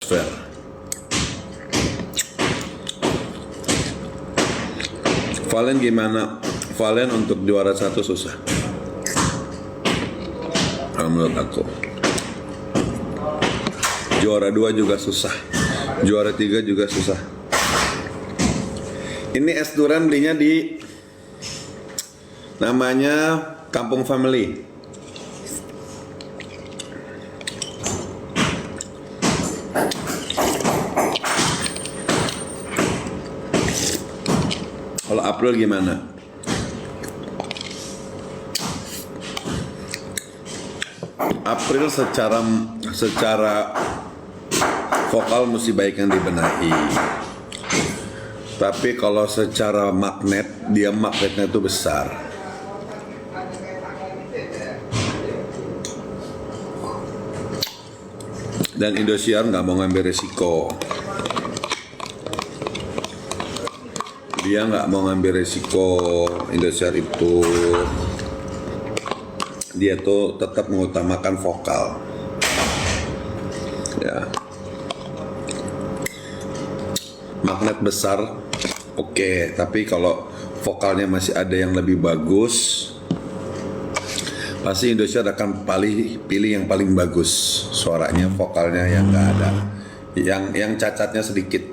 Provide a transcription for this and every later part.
fair. Valen gimana? Valen untuk juara 1 susah. Kalau menurut aku. Juara 2 juga susah. Juara 3 juga susah. Ini es durian belinya di namanya Kampung Family. Kalau April gimana? April secara vokal mesti baik yang dibenahi. Tapi kalau secara magnet, dia magnetnya itu besar. Dan Indosiar nggak mau ngambil resiko. Dia nggak mau ngambil resiko. Indosiar itu dia tuh tetap mengutamakan vokal. Ya. Magnet besar, oke. Tapi kalau vokalnya masih ada yang lebih bagus, pasti Indosiar akan pilih yang paling bagus. Suaranya, vokalnya yang nggak ada, yang cacatnya sedikit.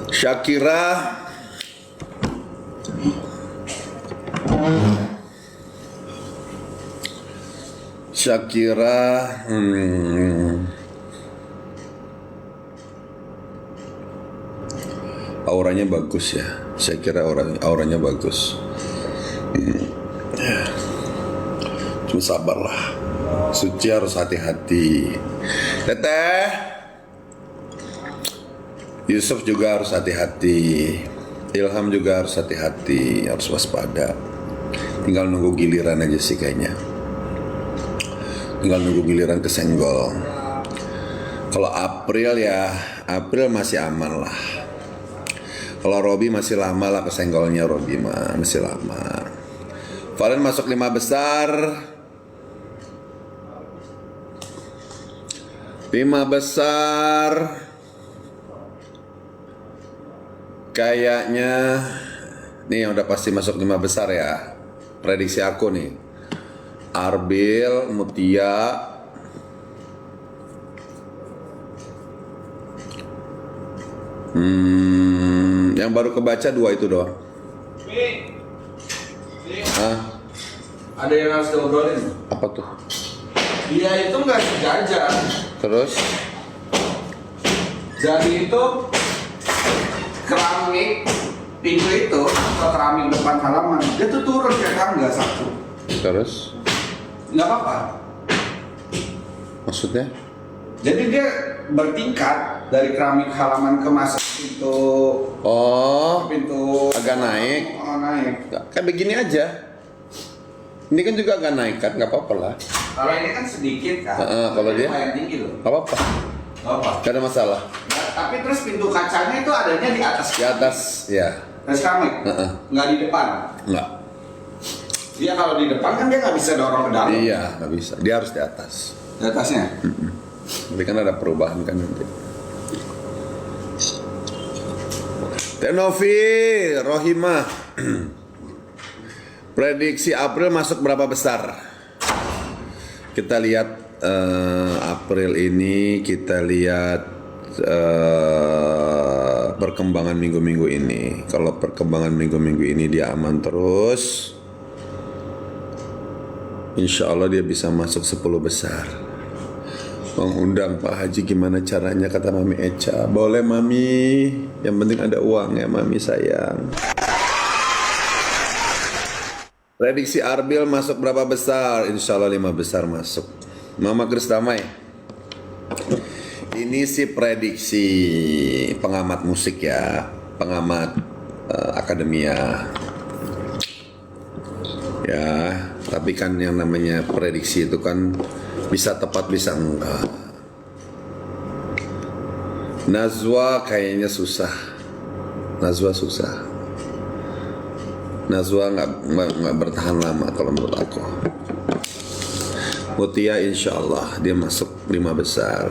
Shakira, auranya bagus ya. Saya kira auranya bagus. Cuma sabarlah. Suci harus hati-hati. Teteh, Yusuf juga harus hati-hati. Ilham juga harus hati-hati, harus waspada. Tinggal nunggu giliran aja sih kayaknya. Tinggal nunggu giliran kesenggol. Kalau April ya, April masih aman lah. Kalau Robi masih lama lah kesenggolnya, Robi mah masih lama. Valen masuk 5 besar. 5 besar. Kayaknya nih udah pasti masuk 5 besar ya. Prediksi aku nih. Arbil, Mutia, yang baru kebaca 2 itu doang. Ada yang harus diobrolin. Apa tuh? Dia itu nggak sejajar. Terus? Jadi itu keramik pintu itu atau keramik depan halaman dia tuh turun ke tangga 1. Terus? Nggak apa-apa. Maksudnya? Jadi dia bertingkat dari keramik halaman ke masuk pintu. Oh, Pintu agak naik. Oh, naik. Kayak begini aja. Ini kan juga agak naik kan, nggak apa-apa lah. Kalau ini kan sedikit kan. Kalau dia? lumayan tinggi loh. Nggak apa-apa. Nggak apa. Nggak ada masalah. Nah, tapi terus pintu kacanya itu adanya di atas. Di atas, ya. Atas keramik. Nggak di depan. Nggak. Dia kalau di depan kan dia nggak bisa dorong ke dalam. Iya, nggak bisa. Dia harus di atas. Di atasnya. Tapi kan ada perubahan kan nanti. Tenovi, Rohimah. Prediksi April masuk berapa besar? Kita lihat April ini, kita lihat perkembangan minggu-minggu ini. Kalau perkembangan minggu-minggu ini dia aman terus, insya Allah dia bisa masuk 10 besar. Mengundang Pak Haji gimana caranya, kata Mami Eca. Boleh Mami, yang penting ada uang ya Mami sayang. Prediksi Arbil masuk berapa besar? Insya Allah 5 besar masuk. Mama Kristamai, ini sih prediksi pengamat musik ya, pengamat akademia ya. Tapi kan yang namanya prediksi itu kan bisa tepat bisa enggak. Nazwa kayaknya susah. Nazwa susah. Nazwa nggak bertahan lama kalau menurut aku. Mutia insya Allah dia masuk 5 besar.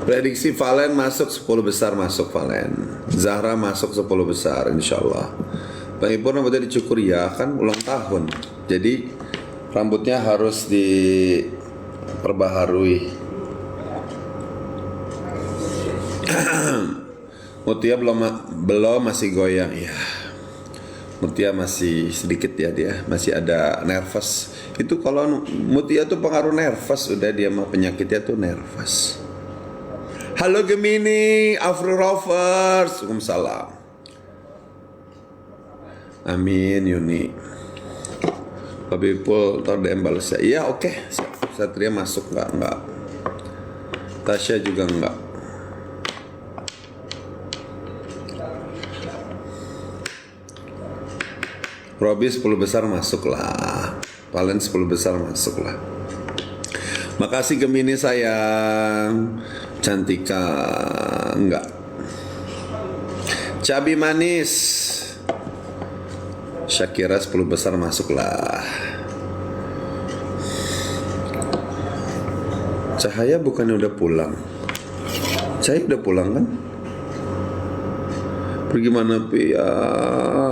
Prediksi Valen masuk 10 besar, masuk Valen. Zahra masuk 10 besar insyaallah. Bang Ibu rambutnya dicukur ya, kan ulang tahun. Jadi rambutnya harus diperbaharui. Mutia belum masih goyang ya. Mutia masih sedikit ya, dia masih ada nervous. Itu kalau Mutia tuh pengaruh nervous, udah dia mah penyakitnya tuh nervous. Halo Gemini, Afro Rovers, Waalaikumsalam. Amin Yuni. Babi Pul ntar DM balas ya. Iya oke. Satria masuk enggak. Tasya juga enggak. Robi 10 besar masuk lah. Valen 10 besar masuk lah. Makasih Gemini sayang. Cantika enggak. Cabi manis. Syakira 10 besar masuk lah. Cahaya bukannya udah pulang? Cahaya udah pulang kan? Pergi mana Pi?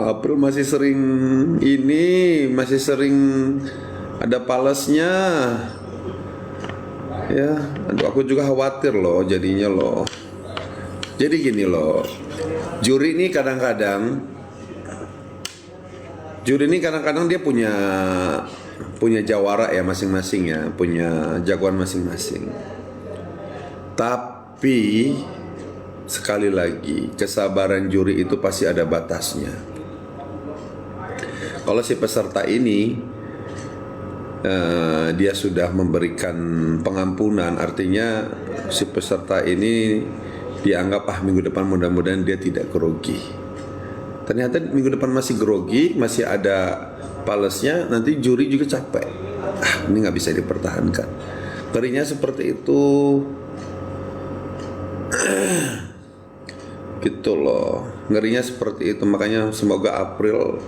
April masih sering masih sering ada palesnya. Ya, aduh aku juga khawatir loh jadinya loh. Jadi gini loh, juri ini kadang-kadang dia punya jawara ya masing-masing ya, punya jagoan masing-masing. Tapi sekali lagi, kesabaran juri itu pasti ada batasnya. Kalau si peserta ini dia sudah memberikan pengampunan, artinya si peserta ini dianggap minggu depan mudah-mudahan dia tidak grogi. Ternyata minggu depan masih grogi, masih ada palesnya, nanti juri juga capek. Ini nggak bisa dipertahankan. Ngerinya seperti itu. Gitu loh, ngerinya seperti itu. Makanya semoga April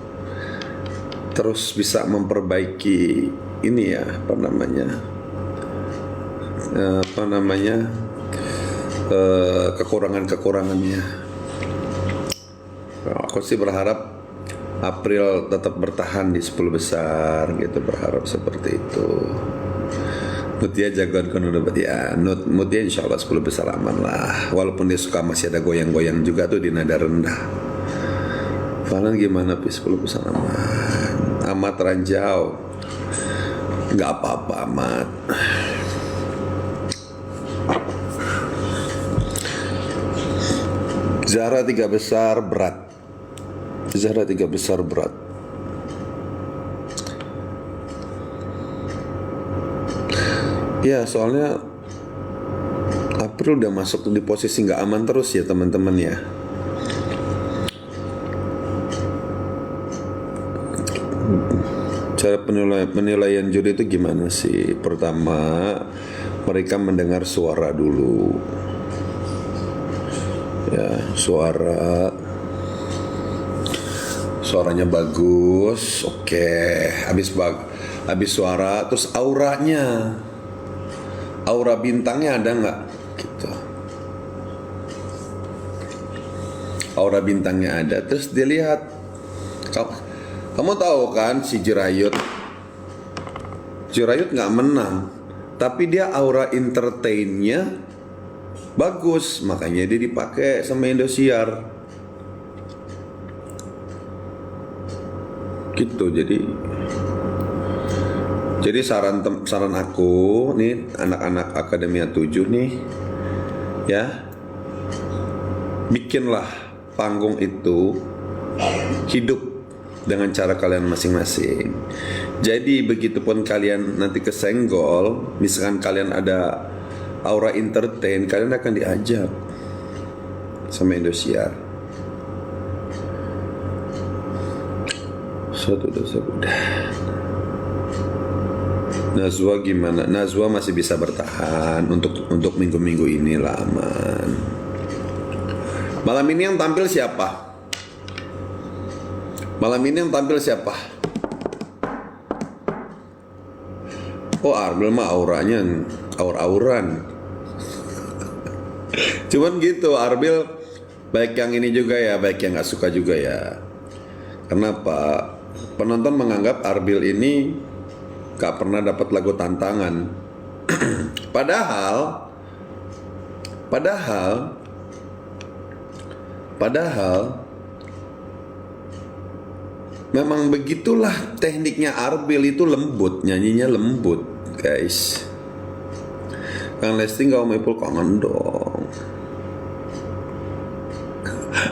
terus bisa memperbaiki ini ya, kekurangannya. Aku sih berharap April tetap bertahan di 10 besar gitu, berharap seperti itu. Mutia jagoan kan udah ya, Mutia insya Allah 10 besar aman lah. Walaupun dia suka masih ada goyang-goyang juga tuh di nada rendah. Valen gimana Pi 10 besar aman? Amat ranjau. Gak apa-apa Amat. Zahra 3 besar berat. Zahra 3 besar berat. Ya soalnya April udah masuk di posisi nggak aman terus ya teman-teman ya. Cara penilaian juri itu gimana sih? Pertama, mereka mendengar suara dulu. Ya, suaranya bagus, oke. Habis suara, terus aura bintangnya ada nggak? Gitu. Aura bintangnya ada, terus dilihat. Kamu tahu kan si Jirayut nggak menang, tapi dia aura entertainnya bagus, makanya dia dipakai sama Indosiar. Gitu, jadi saran aku nih anak-anak Akademia 7 nih ya, bikinlah panggung itu hidup dengan cara kalian masing-masing. Jadi begitupun kalian nanti kesenggol, misalkan kalian ada aura entertain, kalian akan diajak sama Indosiar. Sudah. Nazwa gimana? Nazwa masih bisa bertahan untuk minggu-minggu ini lah, aman. Malam ini yang tampil siapa? Oh Arbil mah auranya aur-auran. Cuman gitu, Arbil baik yang ini juga ya, baik yang nggak suka juga ya. Kenapa? Penonton menganggap Arbil ini gak pernah dapat lagu tantangan. Padahal memang begitulah tekniknya Arbil, itu lembut, nyanyinya lembut, guys. Kang Lesti gak mau Ipul kangen dong.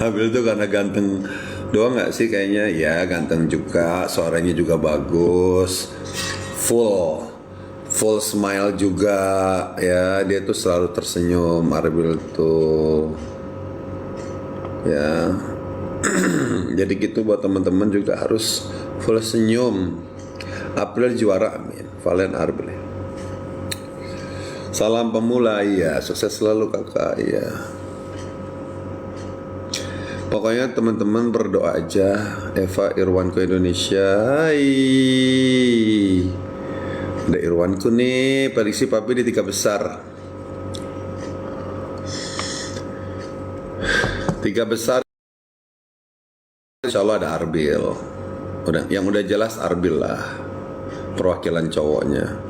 Arbil tuh karena ganteng doang gak sih kayaknya? Ya ganteng juga, suaranya juga bagus, full smile juga ya, dia tuh selalu tersenyum Arbil tuh ya. Jadi gitu, buat teman-teman juga harus full senyum. April juara, amin. Valen Arbil. Salam pemula, iya. Sukses selalu kakak, iya. Pokoknya teman-teman berdoa aja. Eva Irwanko Indonesia. Hai. Ada Irwanku nih. Prediksi papi di 3 besar. 3 besar. Insya Allah ada Arbil. Yang udah jelas Arbil lah, perwakilan cowoknya.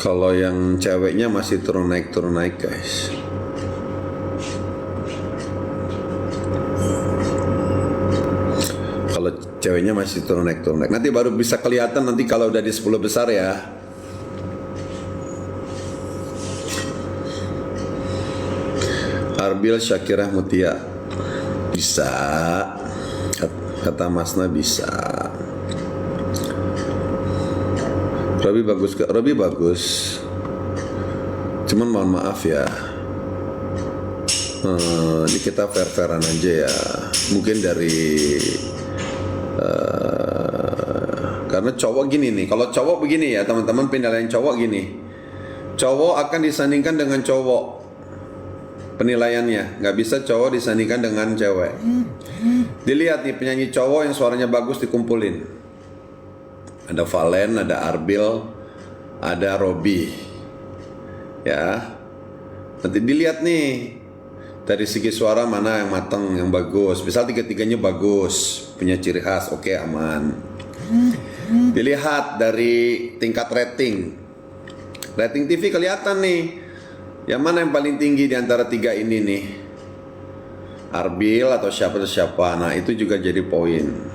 Kalau yang ceweknya masih turun naik guys. Kalau ceweknya masih turun naik. Nanti baru bisa kelihatan nanti kalau udah di 10 besar ya. Arbil Syakirah Mutia. Bisa. Kata Masna bisa. Robi bagus gak? Robi bagus. Cuman mohon maaf ya, kita fair-fairan aja ya. Mungkin dari karena cowok gini nih. Kalau cowok begini ya teman-teman, penilaian cowok gini. Cowok akan disandingkan dengan cowok penilaiannya. Nggak bisa cowok disandingkan dengan cewek. Dilihat nih penyanyi cowok yang suaranya bagus dikumpulin. Ada Valen, ada Arbil, ada Robi. Ya. Nanti dilihat nih dari segi suara mana yang matang, yang bagus. Misal 3-3-nya bagus, punya ciri khas, oke, aman. Dilihat dari tingkat rating. Rating TV kelihatan nih. Yang mana yang paling tinggi di antara 3 ini nih? Arbil atau siapa? Nah, itu juga jadi poin.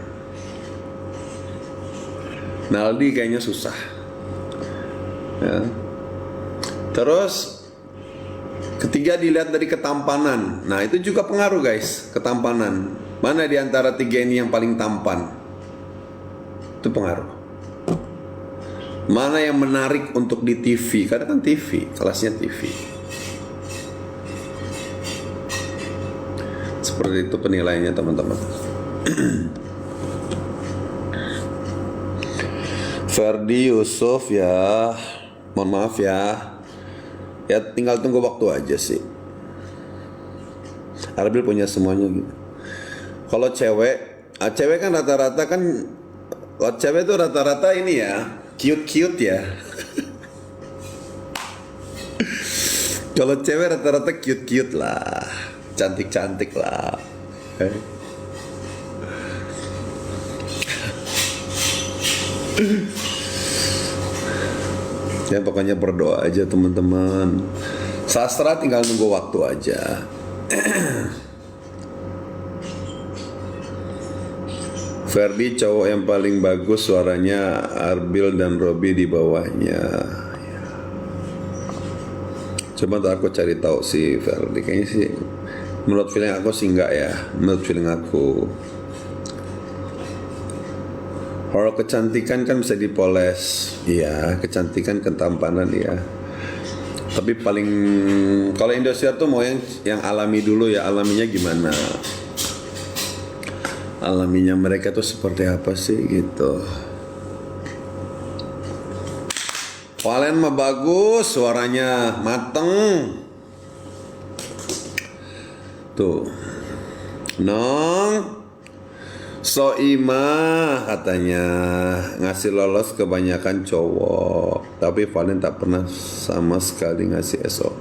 Naldi kayaknya susah ya. Terus ketiga dilihat dari ketampanan. Nah itu juga pengaruh guys, ketampanan. Mana di antara 3 ini yang paling tampan? Itu pengaruh. Mana yang menarik untuk di TV? Karena kan TV, kelasnya TV. Seperti itu penilaiannya teman-teman. Ferdi Yusuf ya, mohon maaf ya. Ya tinggal tunggu waktu aja sih. Arbil punya semuanya gitu. Kalau cewek kan rata-rata kan, kalau cewek tuh rata-rata ini ya, cute ya. Kalau cewek rata-rata cute lah, cantik lah. Ya pokoknya berdoa aja teman-teman. Sastra tinggal nunggu waktu aja. Ferdi cowok yang paling bagus suaranya, Arbil dan Robi di bawahnya. Coba aku cari tahu si Ferdi, kayaknya sih menurut feeling aku sih enggak ya. Menurut feeling aku, kalau kecantikan kan bisa dipoles, iya, kecantikan, ketampanan ya. Tapi paling kalau Indosiar tuh mau yang alami dulu ya, alaminya gimana? Alaminya mereka tuh seperti apa sih gitu. Valen mah bagus, suaranya mateng. Tuh. Nong. Soimah katanya ngasih lolos kebanyakan cowok, tapi Valen tak pernah sama sekali ngasih SO.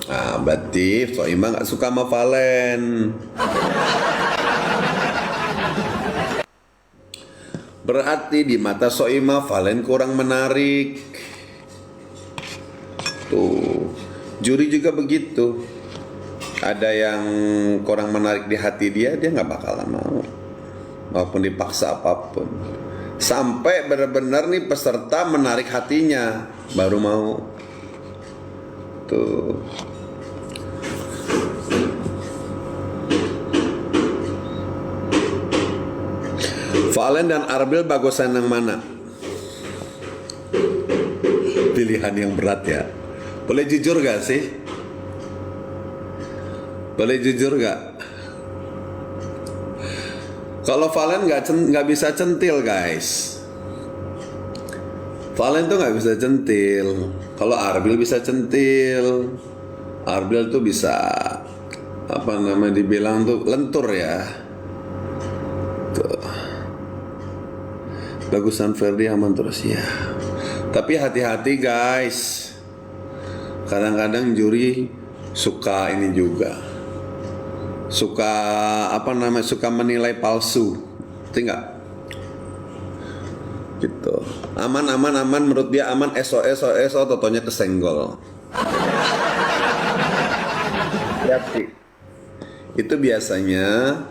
Ah, berarti Soimah nggak suka sama Valen. Berarti di mata Soimah Valen kurang menarik. Tuh, juri juga begitu. Ada yang kurang menarik di hati dia nggak bakalan mau. Walaupun dipaksa apapun, sampai benar-benar nih peserta menarik hatinya baru mau. Tuh. Valen dan Arbil bagusan yang mana? Pilihan yang berat ya. Boleh jujur gak sih? Boleh jujur gak? Kalau Valen nggak bisa centil guys. Valen tuh nggak bisa centil. Kalau Arbil bisa centil. Arbil tuh bisa apa namanya dibilang tuh lentur ya. Tuh. Bagusan Ferdi aman terus ya. Tapi hati-hati guys. Kadang-kadang juri suka ini juga. Suka suka menilai palsu, nggak? Gitu. Aman menurut dia aman, SO totonya kesenggol. Itu biasanya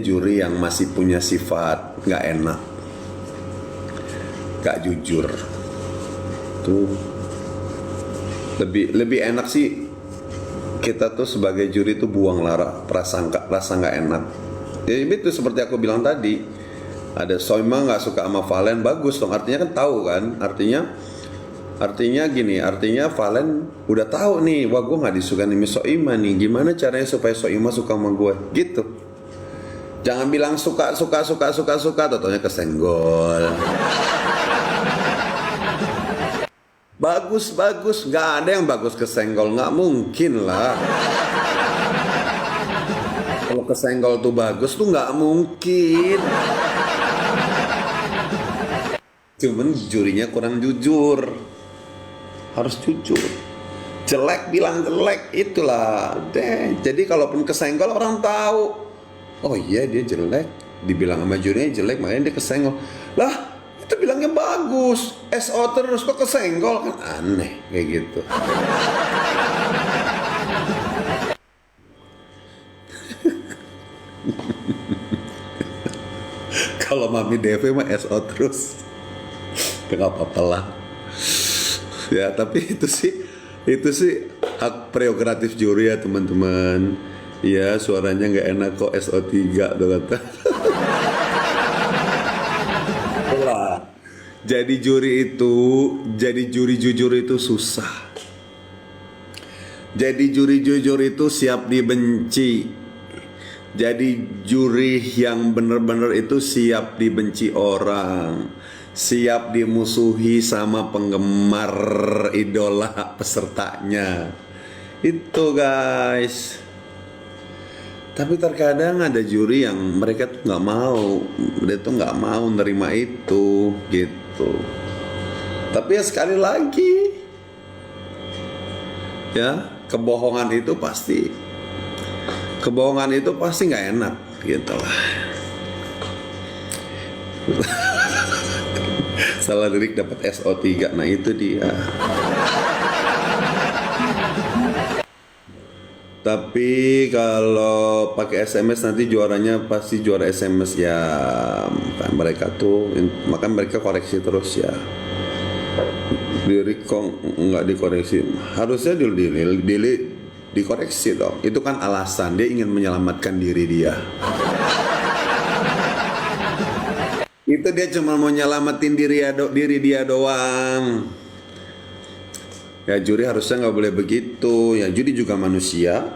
juri yang masih punya sifat nggak enak, nggak jujur. Tuh lebih enak sih. Kita tuh sebagai juri tuh buang rasa nggak enak. Jadi itu seperti aku bilang tadi, ada Soimah nggak suka sama Valen, bagus dong. Artinya kan tahu kan, artinya gini, artinya Valen udah tahu nih, wah gue nggak disukai nih Soimah nih. Gimana caranya supaya Soimah suka sama gue? Gitu. Jangan bilang suka, totonya kesenggol. Bagus, nggak ada yang bagus kesenggol, nggak mungkin lah. Kalau kesenggol tuh bagus tuh nggak mungkin. Cuman jurinya kurang jujur, harus jujur. Jelek bilang jelek, itulah deh. Jadi kalaupun kesenggol orang tahu, oh iya dia jelek, dibilang sama jurinya jelek, makanya dia kesenggol. Lah, itu bilangnya bagus, SO terus kok kesenggol, kan aneh kayak gitu. Kalau Mami Devi mah SO terus, nggak apa-apa lah. Ya tapi itu sih hak prerogatif juri ya teman-teman. Ya suaranya nggak enak kok SO3 tuh kata. Jadi juri jujur itu susah. Jadi juri jujur itu siap dibenci. Jadi juri yang benar-benar itu siap dibenci orang, siap dimusuhi sama penggemar idola pesertanya. Itu guys. Tapi terkadang ada juri yang mereka tuh nggak mau, dia tuh nggak mau nerima itu, gitu. Tapi ya sekali lagi, ya kebohongan itu pasti nggak enak, gitu lah. Salah lirik dapat SO3, nah itu dia. Tapi kalau pakai SMS nanti juaranya pasti juara SMS ya. Mereka tuh, maka mereka koreksi terus ya. Lirik kok nggak dikoreksi? Harusnya dikoreksi dong. Itu kan alasan dia ingin menyelamatkan diri dia. Itu dia cuma mau nyelamatin diri dia doang. Ya juri harusnya nggak boleh begitu. Ya juri juga manusia.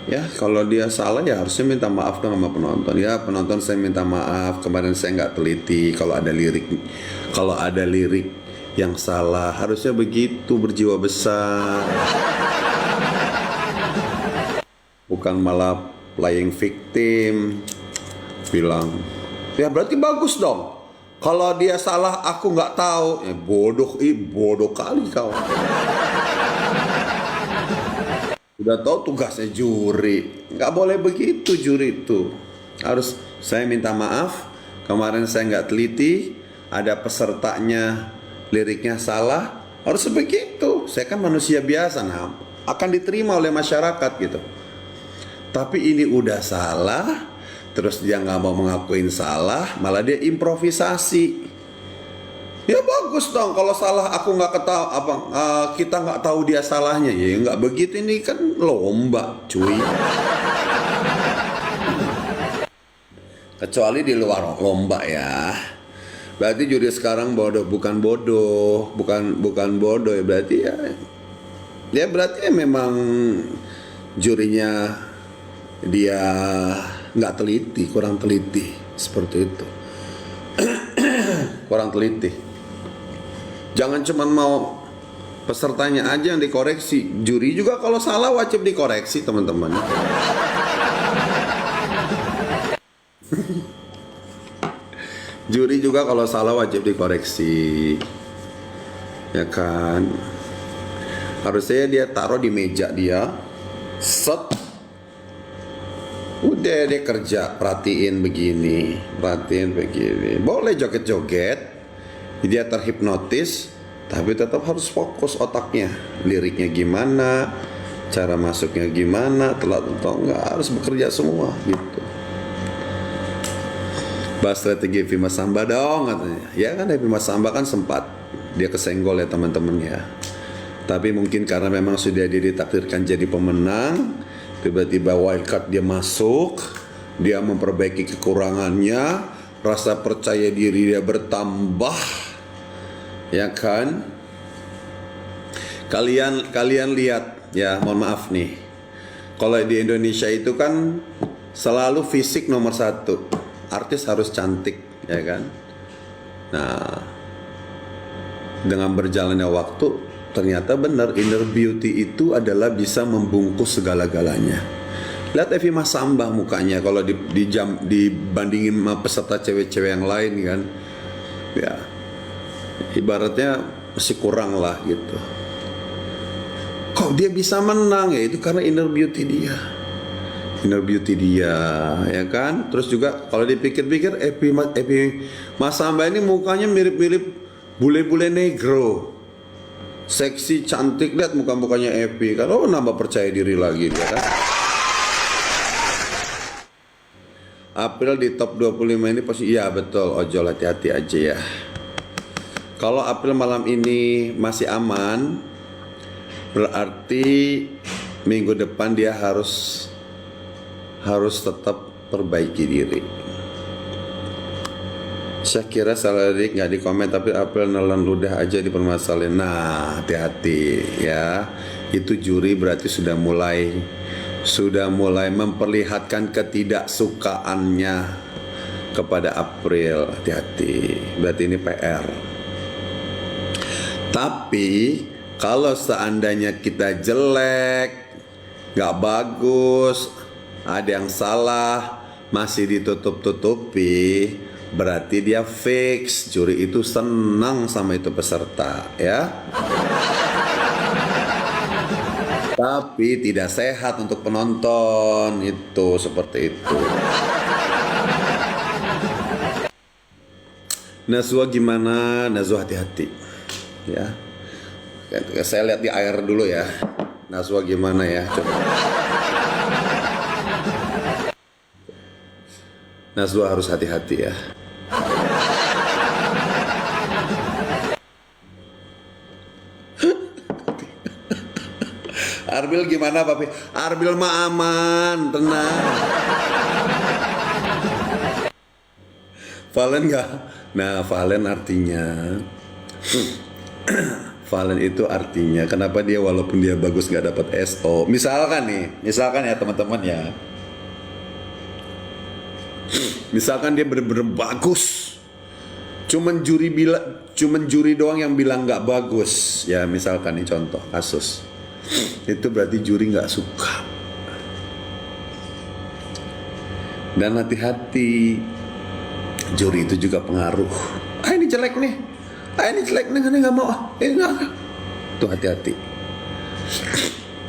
Ya kalau dia salah ya harusnya minta maaf dong sama penonton. Ya penonton saya minta maaf, kemarin saya nggak teliti. Kalau ada lirik yang salah, harusnya begitu, berjiwa besar. Bukan malah playing victim, bilang, ya berarti bagus dong. Kalau dia salah aku nggak tahu, ya bodoh kali kau. Udah tahu tugasnya juri, nggak boleh begitu juri itu. Harus saya minta maaf, kemarin saya nggak teliti, ada pesertanya liriknya salah, harus begitu. Saya kan manusia biasa, nah akan diterima oleh masyarakat gitu. Tapi ini udah salah, terus dia nggak mau mengakuin salah, malah dia improvisasi. Ya bagus dong, kalau salah aku nggak ketahu kita nggak tahu dia salahnya, ya nggak begitu, ini kan lomba, cuy. Kecuali di luar lomba ya. Berarti juri sekarang bukan bodoh ya, berarti ya berarti memang jurinya dia nggak teliti, kurang teliti seperti itu. Kurang teliti. Jangan cuma mau pesertanya aja yang dikoreksi, juri juga kalau salah wajib dikoreksi, teman-teman. Juri juga kalau salah wajib dikoreksi, ya kan? Harusnya dia taruh di meja dia, set, udah dia kerja, perhatiin begini, boleh joget-joget. Dia terhipnotis, tapi tetap harus fokus otaknya. Liriknya gimana, cara masuknya gimana, telat atau enggak, harus bekerja semua gitu. Bahas strategi Evi Mas Samba dong katanya. Ya kan Evi Mas Samba kan sempat dia kesenggol ya teman-temannya. Tapi mungkin karena memang sudah dia ditakdirkan jadi pemenang, tiba-tiba wildcard dia masuk, dia memperbaiki kekurangannya, rasa percaya diri dia bertambah. Ya kan? Kalian lihat ya, mohon maaf nih. Kalau di Indonesia itu kan selalu fisik nomor satu. Artis harus cantik, ya kan? Nah, dengan berjalannya waktu ternyata benar inner beauty itu adalah bisa membungkus segala-galanya. Lihat Evi Mas Samba mukanya kalau dibandingin sama peserta cewek-cewek yang lain kan. Ya. Ibaratnya masih kurang lah gitu. Kok dia bisa menang ya? Itu karena inner beauty dia, ya kan. Terus juga kalau dipikir-pikir Evi Mas Samba ini mukanya mirip-mirip bule-bule negro, seksi, cantik. Lihat muka-mukanya Evi kan, nambah percaya diri lagi dia kan. April di top 25 ini pasti, iya betul, ojol hati-hati aja ya. Kalau April malam ini masih aman, berarti minggu depan dia harus tetap perbaiki diri. Saya kira salah lirik nggak di komen, tapi April nelan ludah aja di permasalahan. Nah, hati-hati ya. Itu juri berarti sudah mulai memperlihatkan ketidaksukaannya kepada April. Hati-hati. Berarti ini PR. Tapi kalau seandainya kita jelek, gak bagus, ada yang salah, masih ditutup-tutupi, berarti dia fix. Juri itu senang sama itu peserta ya. Tapi tidak sehat untuk penonton, itu seperti itu. Nazwa gimana? Nazwa hati-hati ya. Saya lihat di air dulu ya. Nazwa gimana ya? Coba. Nazwa harus hati-hati ya. Arbil gimana papi? Arbil mah aman, tenang. Valen nggak? Nah, Valen artinya Valen itu artinya kenapa dia walaupun dia bagus nggak dapat SO. Misalkan ya teman-teman ya. Misalkan dia bener-bener bagus, cuman juri doang yang bilang nggak bagus. Ya misalkan nih contoh kasus. Itu berarti juri nggak suka. Dan hati-hati, juri itu juga pengaruh. Ini jelek nih, ini jelek nih, ini nggak mau, ini nggak. Tuh hati-hati,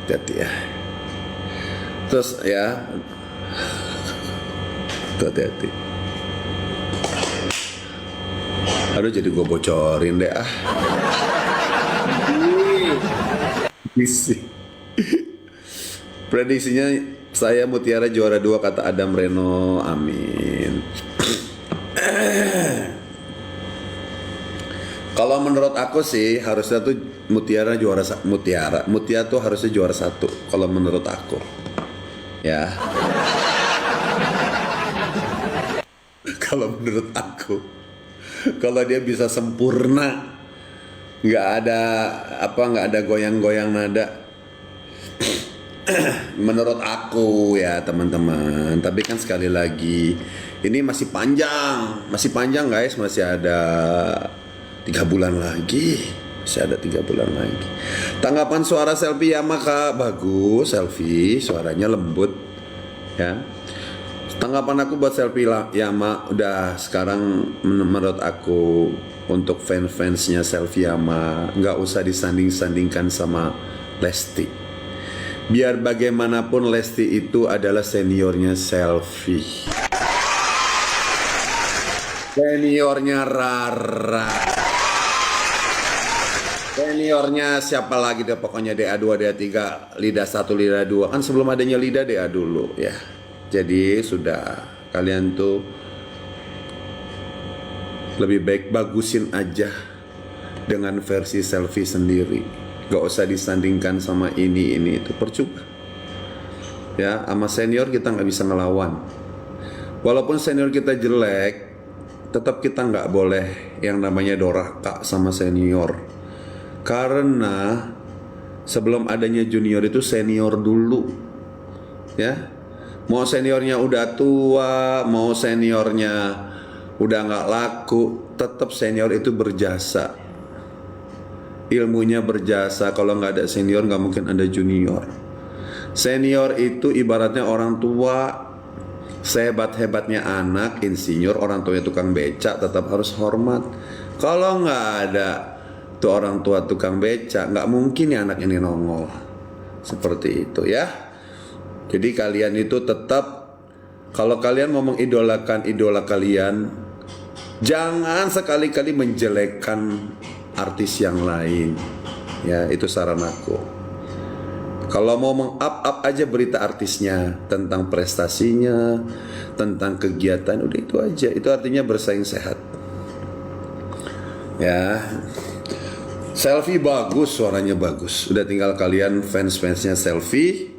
hati-hati ya. Terus ya, tuh hati-hati. Aduh, jadi gue bocorin deh ah. Isi. Prediksinya saya Mutiara juara 2 kata Adam Reno. Amin. Kalau menurut aku sih harusnya tuh Mutiara Mutia tuh harusnya juara 1 kalau menurut aku. Ya. Kalau menurut aku, kalau dia bisa sempurna, nggak ada goyang-goyang nada. Menurut aku ya teman-teman. Tapi kan sekali lagi ini masih panjang guys, masih ada 3 bulan lagi. Tanggapan suara Selfie Yamaka bagus, Selfie suaranya lembut ya. Tanggapan aku buat Selfie Yama udah sekarang menurut aku untuk fans-fansnya Selfie Yama nggak usah disanding-sandingkan sama Lesti. Biar bagaimanapun Lesti itu adalah seniornya Selfie, seniornya Rara, seniornya siapa lagi deh, pokoknya DA2, DA3, Lida 1, Lida 2. Kan sebelum adanya Lida DA dulu ya. Jadi sudah, kalian tuh lebih baik bagusin aja dengan versi Selfie sendiri. Gak usah disandingkan sama ini itu, percuma. Ya, sama senior kita nggak bisa ngelawan. Walaupun senior kita jelek, tetap kita nggak boleh yang namanya doraka sama senior. Karena sebelum adanya junior itu senior dulu. Ya, mau seniornya udah tua, mau seniornya udah nggak laku, tetap senior itu berjasa. Ilmunya berjasa. Kalau nggak ada senior nggak mungkin ada junior. Senior itu ibaratnya orang tua. Sehebat-hebatnya anak insinyur, orang tuanya tukang becak, tetap harus hormat. Kalau nggak ada tuh orang tua tukang becak, nggak mungkin ya anak ini nongol. Seperti itu ya. Jadi kalian itu tetap, kalau kalian mau mengidolakan idola kalian, jangan sekali-kali menjelekkan artis yang lain. Ya, itu saran aku. Kalau mau meng-up aja berita artisnya, tentang prestasinya, tentang kegiatan, udah itu aja. Itu artinya bersaing sehat. Ya. Selfie bagus, suaranya bagus. Udah tinggal kalian fans-fansnya Selfie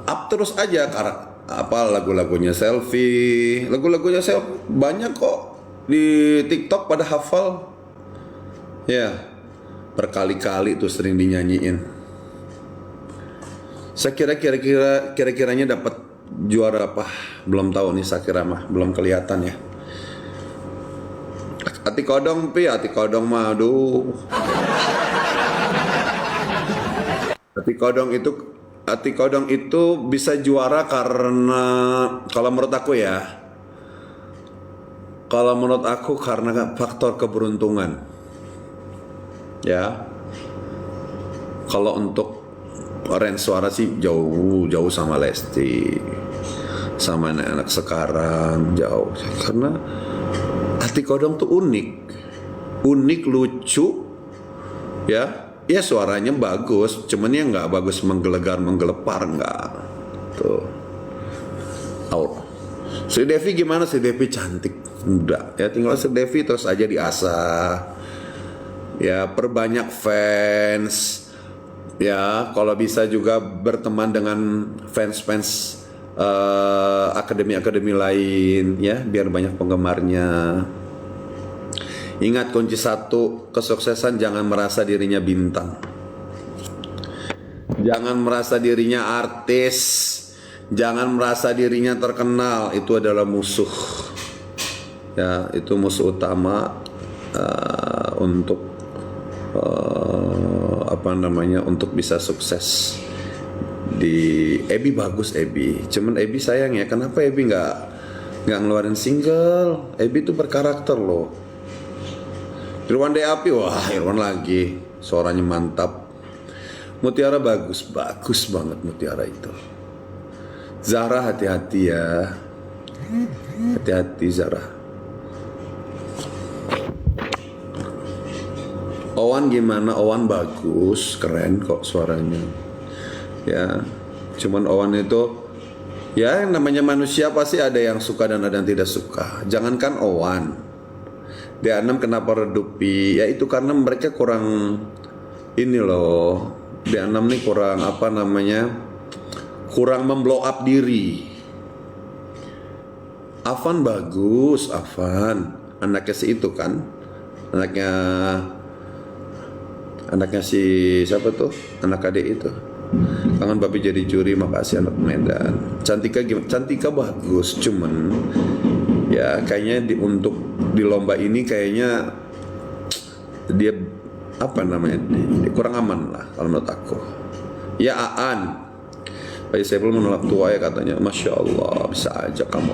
up terus aja lagu-lagunya Selfie. Lagu-lagunya Selfie banyak kok di TikTok pada hafal. Ya, berkali-kali tuh sering dinyanyiin. Saya kira-kiranya dapat juara apa? Belum tahu nih, Sakira mah belum kelihatan ya. Ati kodong mah aduh. Ati kodong itu bisa juara karena kalau menurut aku karena faktor keberuntungan. Ya, kalau untuk range suara sih jauh sama Lesti, sama anak-anak sekarang jauh. Karena Ati Kodong tuh unik, lucu, ya suaranya bagus, cuman ya nggak bagus menggelepar nggak. Tuh, Si Devi gimana? Si Devi cantik, udah ya tinggal si Devi terus aja diasah. Ya, perbanyak fans. Ya, kalau bisa juga berteman dengan fans akademi-akademi lain ya, biar banyak penggemarnya. Ingat kunci 1 kesuksesan, jangan merasa dirinya bintang. Jangan merasa dirinya artis. Jangan merasa dirinya terkenal, itu adalah musuh. Ya, itu musuh utama untuk untuk bisa sukses di Ebi bagus Ebi. Cuman Ebi sayang ya, kenapa Ebi nggak ngeluarin single? Ebi tuh berkarakter loh. Irwan De Api, wah Irwan lagi, suaranya mantap. Mutiara bagus banget Mutiara itu. Zara hati-hati ya, hati-hati Zara. Owan gimana? Owan bagus, keren kok suaranya. Ya, cuman Owan itu, ya yang namanya manusia pasti ada yang suka dan ada yang tidak suka. Jangankan Owan, D6 kenapa redupi? Ya itu karena mereka kurang ini loh. D6 nih kurang apa namanya? Kurang memblow up diri. Afan bagus, Afan. Anaknya si itu kan? Anaknya si siapa tuh? Anak adik itu. Kangen babi jadi juri, makasih anak Medan. Cantika gimana? Cantika bagus, cuman ya kayaknya untuk di lomba ini kayaknya dia apa namanya dia kurang aman lah kalau menurut aku. Ya Aan, Pak Saiful menolak tua ya katanya. Masya Allah, bisa aja kamu.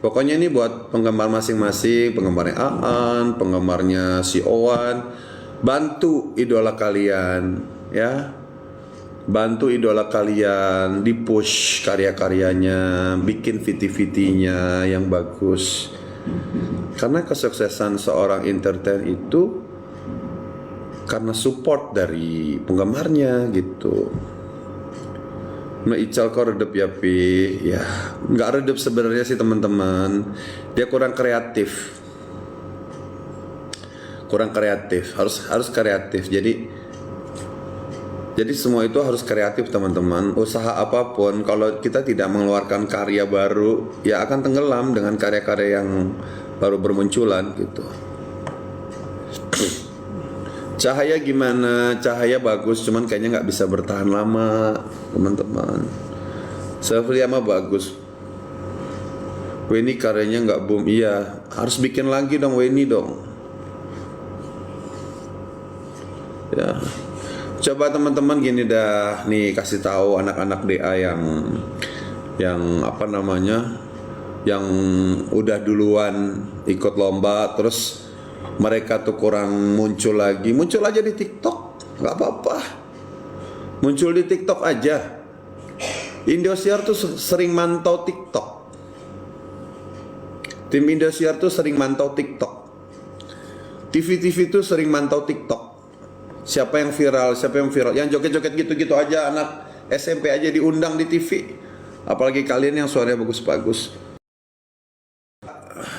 Pokoknya ini buat penggemar masing-masing, penggemarnya Aan, penggemarnya si Owan, bantu idola kalian ya. Bantu idola kalian, di-push karya-karyanya, bikin VT-VT-nya yang bagus. Karena kesuksesan seorang entertain itu karena support dari penggemarnya gitu. Nah, Ical kok redep ya Pi? Ya, nggak redep sebenarnya sih teman-teman. Dia kurang kreatif. Harus kreatif. Jadi semua itu harus kreatif teman-teman. Usaha apapun kalau kita tidak mengeluarkan karya baru, ya akan tenggelam dengan karya-karya yang baru bermunculan gitu. Cahaya gimana? Cahaya bagus, cuman kayaknya nggak bisa bertahan lama teman-teman. Safria mah bagus. Weni karyanya nggak boom, iya harus bikin lagi dong Weni dong. Ya. Coba teman-teman gini dah, nih kasih tahu anak-anak DA yang apa namanya, yang udah duluan ikut lomba, terus mereka tuh kurang muncul aja di TikTok, nggak apa-apa, muncul di TikTok aja. Indosiar tuh sering mantau TikTok, tim Indosiar tuh sering mantau TikTok, TV tuh sering mantau TikTok. Siapa yang viral, yang joget-joget gitu-gitu aja, anak SMP aja diundang di TV. Apalagi kalian yang suaranya bagus-bagus.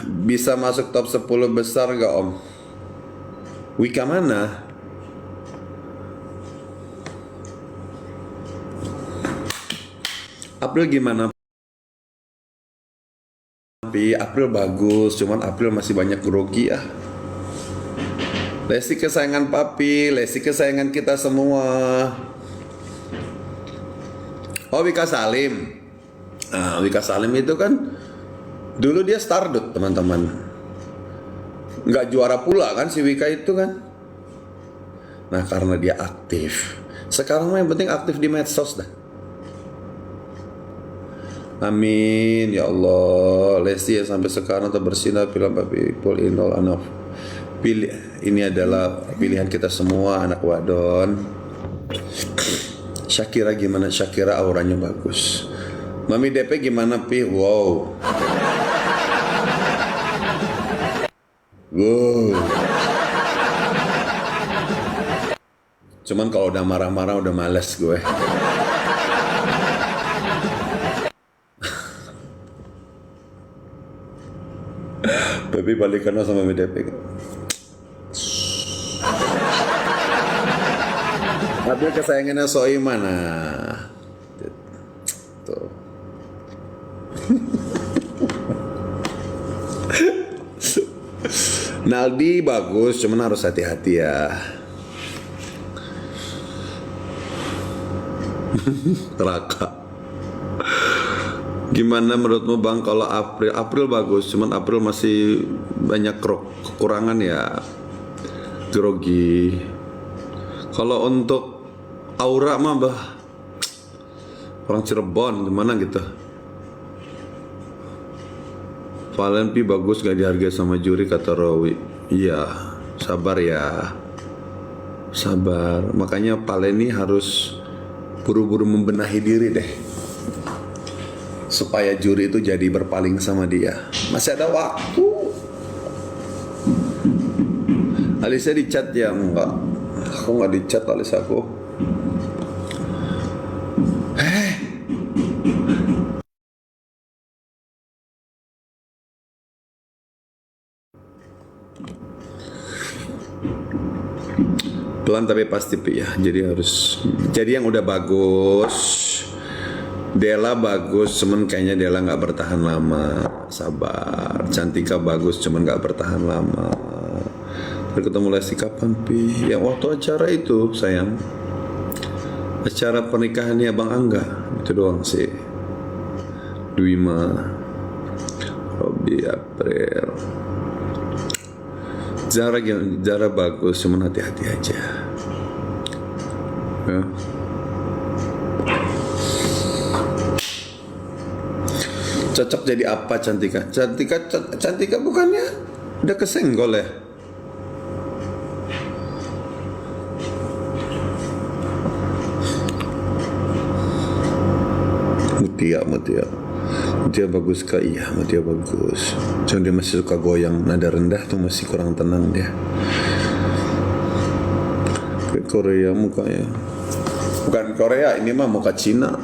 Bisa masuk top 10 besar gak Om? Wika mana? April gimana? April bagus, cuman April masih banyak grogi ya. Lesti kesayangan papi, Lesti kesayangan kita semua. Oh Wika Salim. Nah, Wika Salim itu kan dulu dia stardust teman-teman. Nggak juara pula kan si Wika itu kan. Nah karena dia aktif. Sekarang mah yang penting aktif di medsos dah. Amin ya Allah. Lesti ya sampai sekarang terbersinar film papi Paul Inol Anaf. Ini adalah pilihan kita semua anak wadon. Shakira gimana? Shakira auranya bagus. Mami DP gimana Pi? Wow. Cuman kalau udah marah-marah udah males gue. Tapi balikan sama Mami DP. Tapi kesayangannya Soi mana? Tuh. Naldi bagus, cuman harus hati-hati ya. Raka. Gimana menurutmu Bang kalau April bagus, cuman April masih banyak kekurangan ya. Grogi. Kalau untuk aura mah bah, orang Cirebon gimana gitu. Valen Pi bagus gak dihargai sama juri kata Rowi. Iya, sabar ya. Sabar. Makanya Valen ini harus buru-buru membenahi diri deh. Supaya juri itu jadi berpaling sama dia. Masih ada waktu. Alisa di chat ya? Enggak. Aku nggak di chat Alisa aku. Pelan tapi pasti Pi ya. Jadi yang udah bagus. Della bagus, cuman kayaknya Della nggak bertahan lama. Sabar. Cantika bagus, cuman nggak bertahan lama. Ketemu Lesti kapan Pi? Ya waktu acara itu sayang. Acara pernikahannya Bang Angga. Itu doang sih. Dwima, Robi, April. Zara bagus, cuman hati-hati aja. Ya. Cocok jadi apa Cantika? Cantika bukannya udah kesenggol ya? Mutia bagus kak, iya Mutia bagus. Cuma dia masih suka goyang nada rendah tuh, masih kurang tenang dia. Ke Korea mukanya. Bukan Korea, ini mah muka Cina.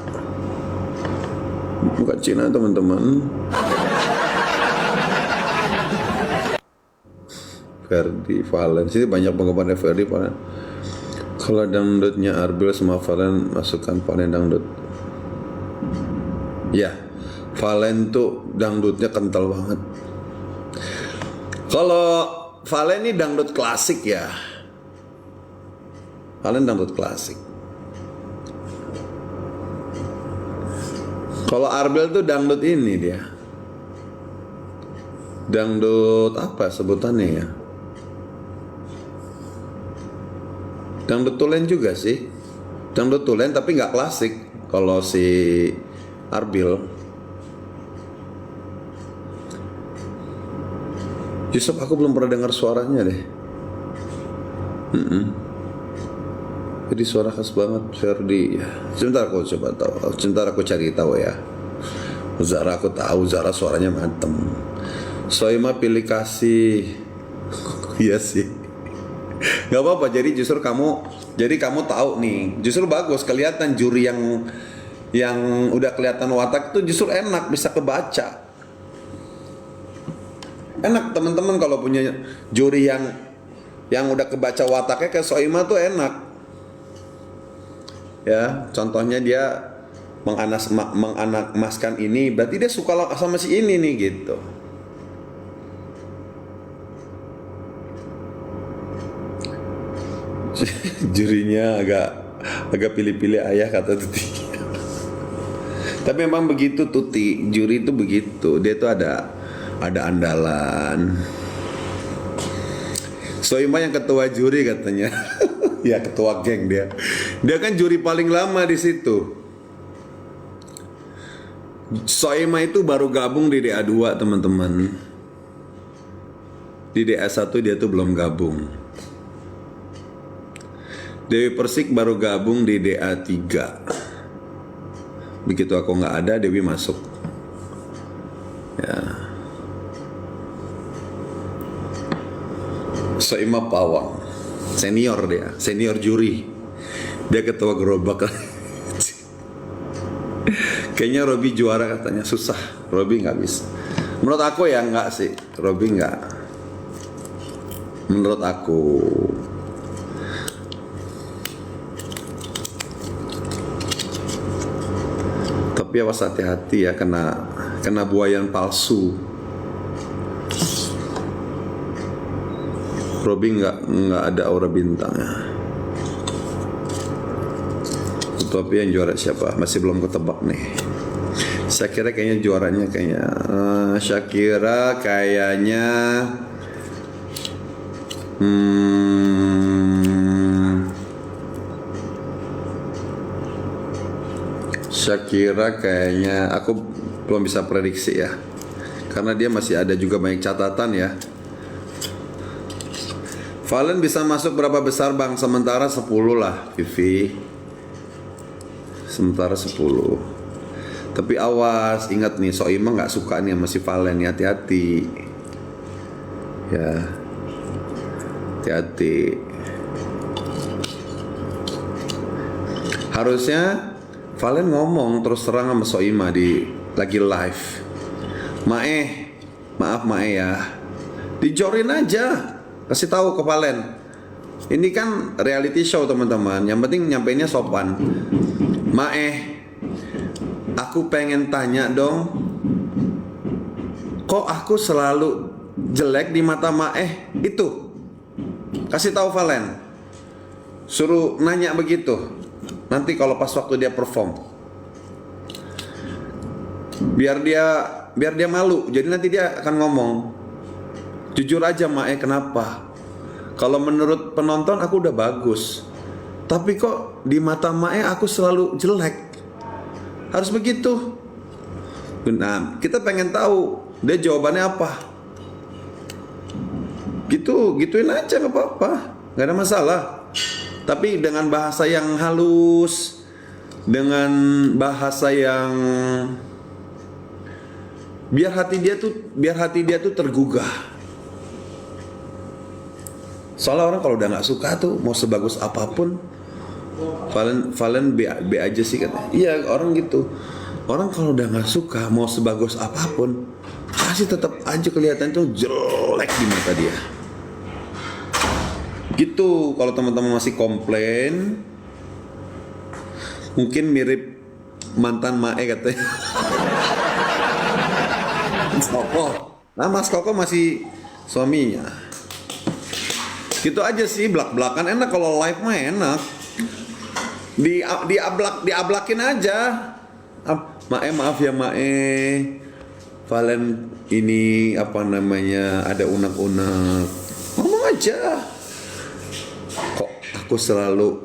Muka Cina teman-teman. Ferdi, Valen, sini banyak penggemarnya Ferdi, Valen. Kalau dangdutnya Arbil sama Valen, masukkan Valen dangdut. Ya, Valen tuh dangdutnya kental banget. Kalau Valen ini dangdut klasik ya. Valen dangdut klasik. Kalau Arbel tuh dangdut ini dia. Dangdut apa sebutannya ya? Dangdut tulen juga sih. Dangdut tulen tapi nggak klasik. Kalau si Arbil. Yusuf aku belum pernah dengar suaranya deh. Jadi suara khas banget Ferdi ya. Sebentar aku coba tahu. Sebentar aku cari tahu ya. Zara aku tahu, Zara suaranya mantem. Soima pilih kasih. Iya sih. Gak apa-apa, jadi justru kamu tahu nih. Justru bagus kelihatan juri yang udah kelihatan watak itu justru enak, bisa kebaca. Enak teman-teman kalau punya juri yang udah kebaca wataknya kayak Soima tuh enak. Ya, contohnya dia menganakmaskan ini, berarti dia suka sama si ini nih gitu. Jurinya agak pilih-pilih ayah kata Tuti. Tapi memang begitu Tuti, juri itu begitu, dia tuh ada andalan. Soima yang ketua juri katanya. Ya ketua geng dia. Dia kan juri paling lama di situ. Soima itu baru gabung di DA2 teman-teman. Di DA1 dia tuh belum gabung. Dewi Persik baru gabung di DA3. Begitu aku nggak ada, Dewi masuk. Ya. Soima Pawang, senior dia, senior juri. Dia ketua gerobak. Kayaknya Robi juara katanya, susah. Robi nggak bisa. Menurut aku ya nggak sih, Robi nggak. Menurut aku. Tapi awas hati-hati ya, kena buayan palsu. Robi nggak ada aura bintangnya. Tapi yang juara siapa? Masih belum ketebak nih. Shakira kayaknya juaranya Shakira kayaknya Shakira kayaknya aku belum bisa prediksi ya, karena dia masih ada juga banyak catatan ya. Valen bisa masuk berapa besar bang? Sementara 10 lah Vivi. Sementara 10. Tapi awas, ingat nih, Soimah nggak suka nih sama si Valen, hati-hati. Ya, hati-hati. Harusnya Valen ngomong terus terang sama Soimah di lagi live. Maaf ya. Dijorin aja. Kasih tahu ke Valen. Ini kan reality show teman-teman. Yang penting nyampeinnya sopan. Aku pengen tanya dong. Kok aku selalu jelek di mata itu? Kasih tahu Valen. Suruh nanya begitu. Nanti kalau pas waktu dia perform. Biar dia malu. Jadi nanti dia akan ngomong. Jujur aja kenapa? Kalau menurut penonton aku udah bagus, tapi kok di mata aku selalu jelek. Harus begitu. Nah, kita pengen tahu dia jawabannya apa. Gituin aja, nggak apa-apa, nggak ada masalah. Tapi dengan bahasa yang halus, dengan bahasa yang biar hati dia tuh tergugah. Soalnya orang kalau udah nggak suka tuh mau sebagus apapun, Valen B aja sih katanya. Iya, orang gitu. Orang kalau udah nggak suka mau sebagus apapun, pasti tetap aja kelihatan tuh jelek di mata dia. Gitu. Kalau teman-teman masih komplain, mungkin mirip mantan katanya. Koko. Nah, Mas Koko masih suaminya. Gitu aja sih, belak-belakan enak. Kalau live mah enak. Diablakin aja. Maaf ya Valen ini ada unek-unek. Ngomong aja. Kok aku selalu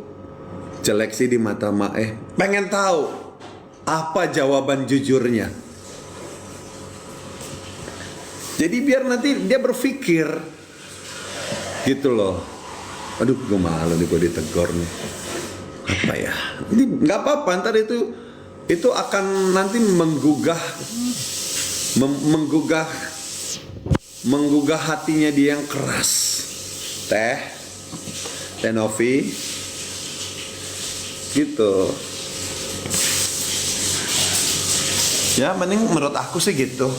jelek sih di mata Pengen tahu apa jawaban jujurnya. Jadi biar nanti dia berpikir. Gitu loh. Aduh, gue malu nih gue ditegur nih. Apa ya? Ini nggak apa-apa. Ntar itu akan nanti menggugah hatinya dia yang keras. Teh Novi. Gitu. Ya, mending menurut aku sih gitu.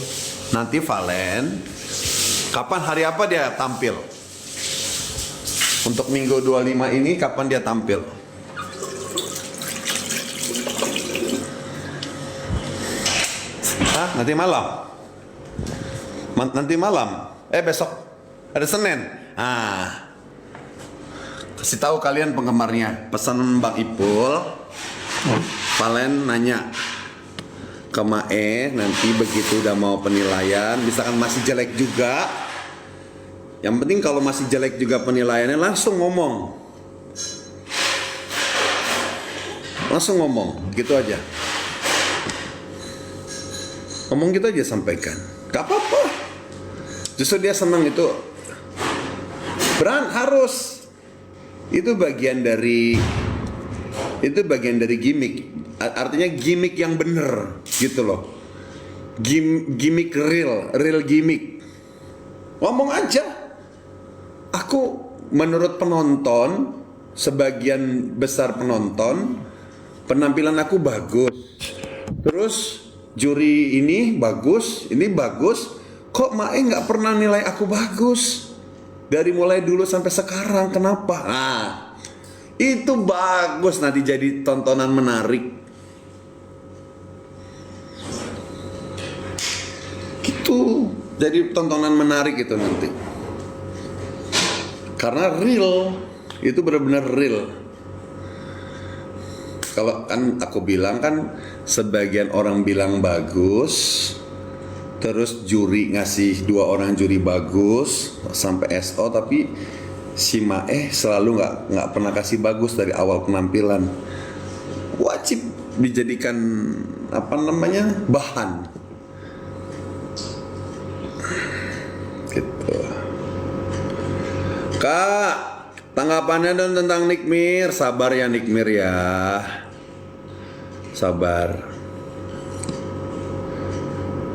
Nanti Valen, kapan hari apa dia tampil? Untuk minggu 25 ini kapan dia tampil? Nanti malam. Besok ada Senin. Kasih tahu kalian penggemarnya. Pesan Bang Ipul. Valen nanya ke nanti begitu udah mau penilaian, misalkan masih jelek juga. Yang penting kalau masih jelek juga penilaiannya, langsung ngomong, gitu aja. Ngomong gitu aja, sampaikan. Gak apa-apa. Justru dia senang itu. Harus. Itu bagian dari gimmick. Artinya gimmick yang bener, gitu loh. Gimmick real gimmick. Ngomong aja. Aku menurut penonton, sebagian besar penonton, penampilan aku bagus. Terus juri ini bagus. Kok nggak pernah nilai aku bagus? Dari mulai dulu sampai sekarang, kenapa? Nah, itu bagus, nanti jadi tontonan menarik. Gitu, jadi tontonan menarik itu nanti. Karena real, itu benar-benar real. Kalau kan aku bilang kan, sebagian orang bilang bagus, terus juri ngasih 2 orang juri bagus sampai SO, tapi si selalu nggak pernah kasih bagus dari awal penampilan. Wajib dijadikan apa namanya bahan gitu. Kak, tanggapannya dong tentang Nikmir. Sabar ya Nikmir ya, sabar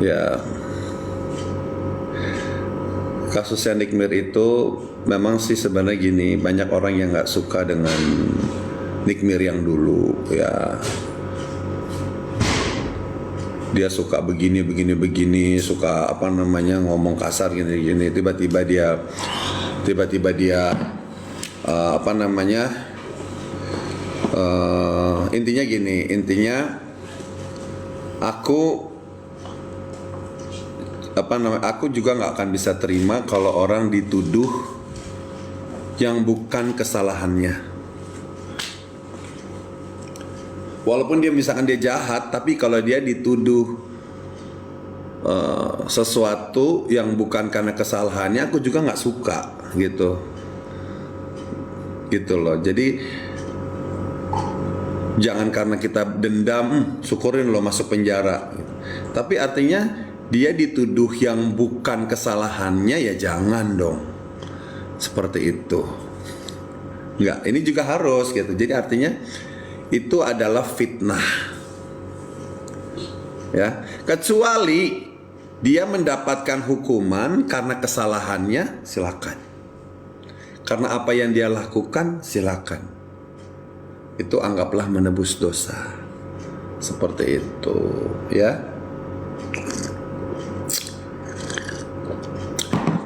ya. Kasusnya Nikmir itu memang sih sebenarnya gini, banyak orang yang nggak suka dengan Nikmir yang dulu ya. Dia suka begini, suka apa namanya ngomong kasar gini. Tiba-tiba dia apa namanya intinya gini, aku juga nggak akan bisa terima kalau orang dituduh yang bukan kesalahannya. Walaupun dia misalkan dia jahat, tapi kalau dia dituduh sesuatu yang bukan karena kesalahannya, aku juga nggak suka gitu loh. Jadi jangan karena kita dendam, syukurin lo masuk penjara. Tapi artinya dia dituduh yang bukan kesalahannya, ya jangan dong seperti itu. Nggak, ini juga harus gitu. Jadi artinya itu adalah fitnah ya, kecuali dia mendapatkan hukuman karena kesalahannya, silakan. Karena apa yang dia lakukan, silakan. Itu anggaplah menebus dosa. Seperti itu ya.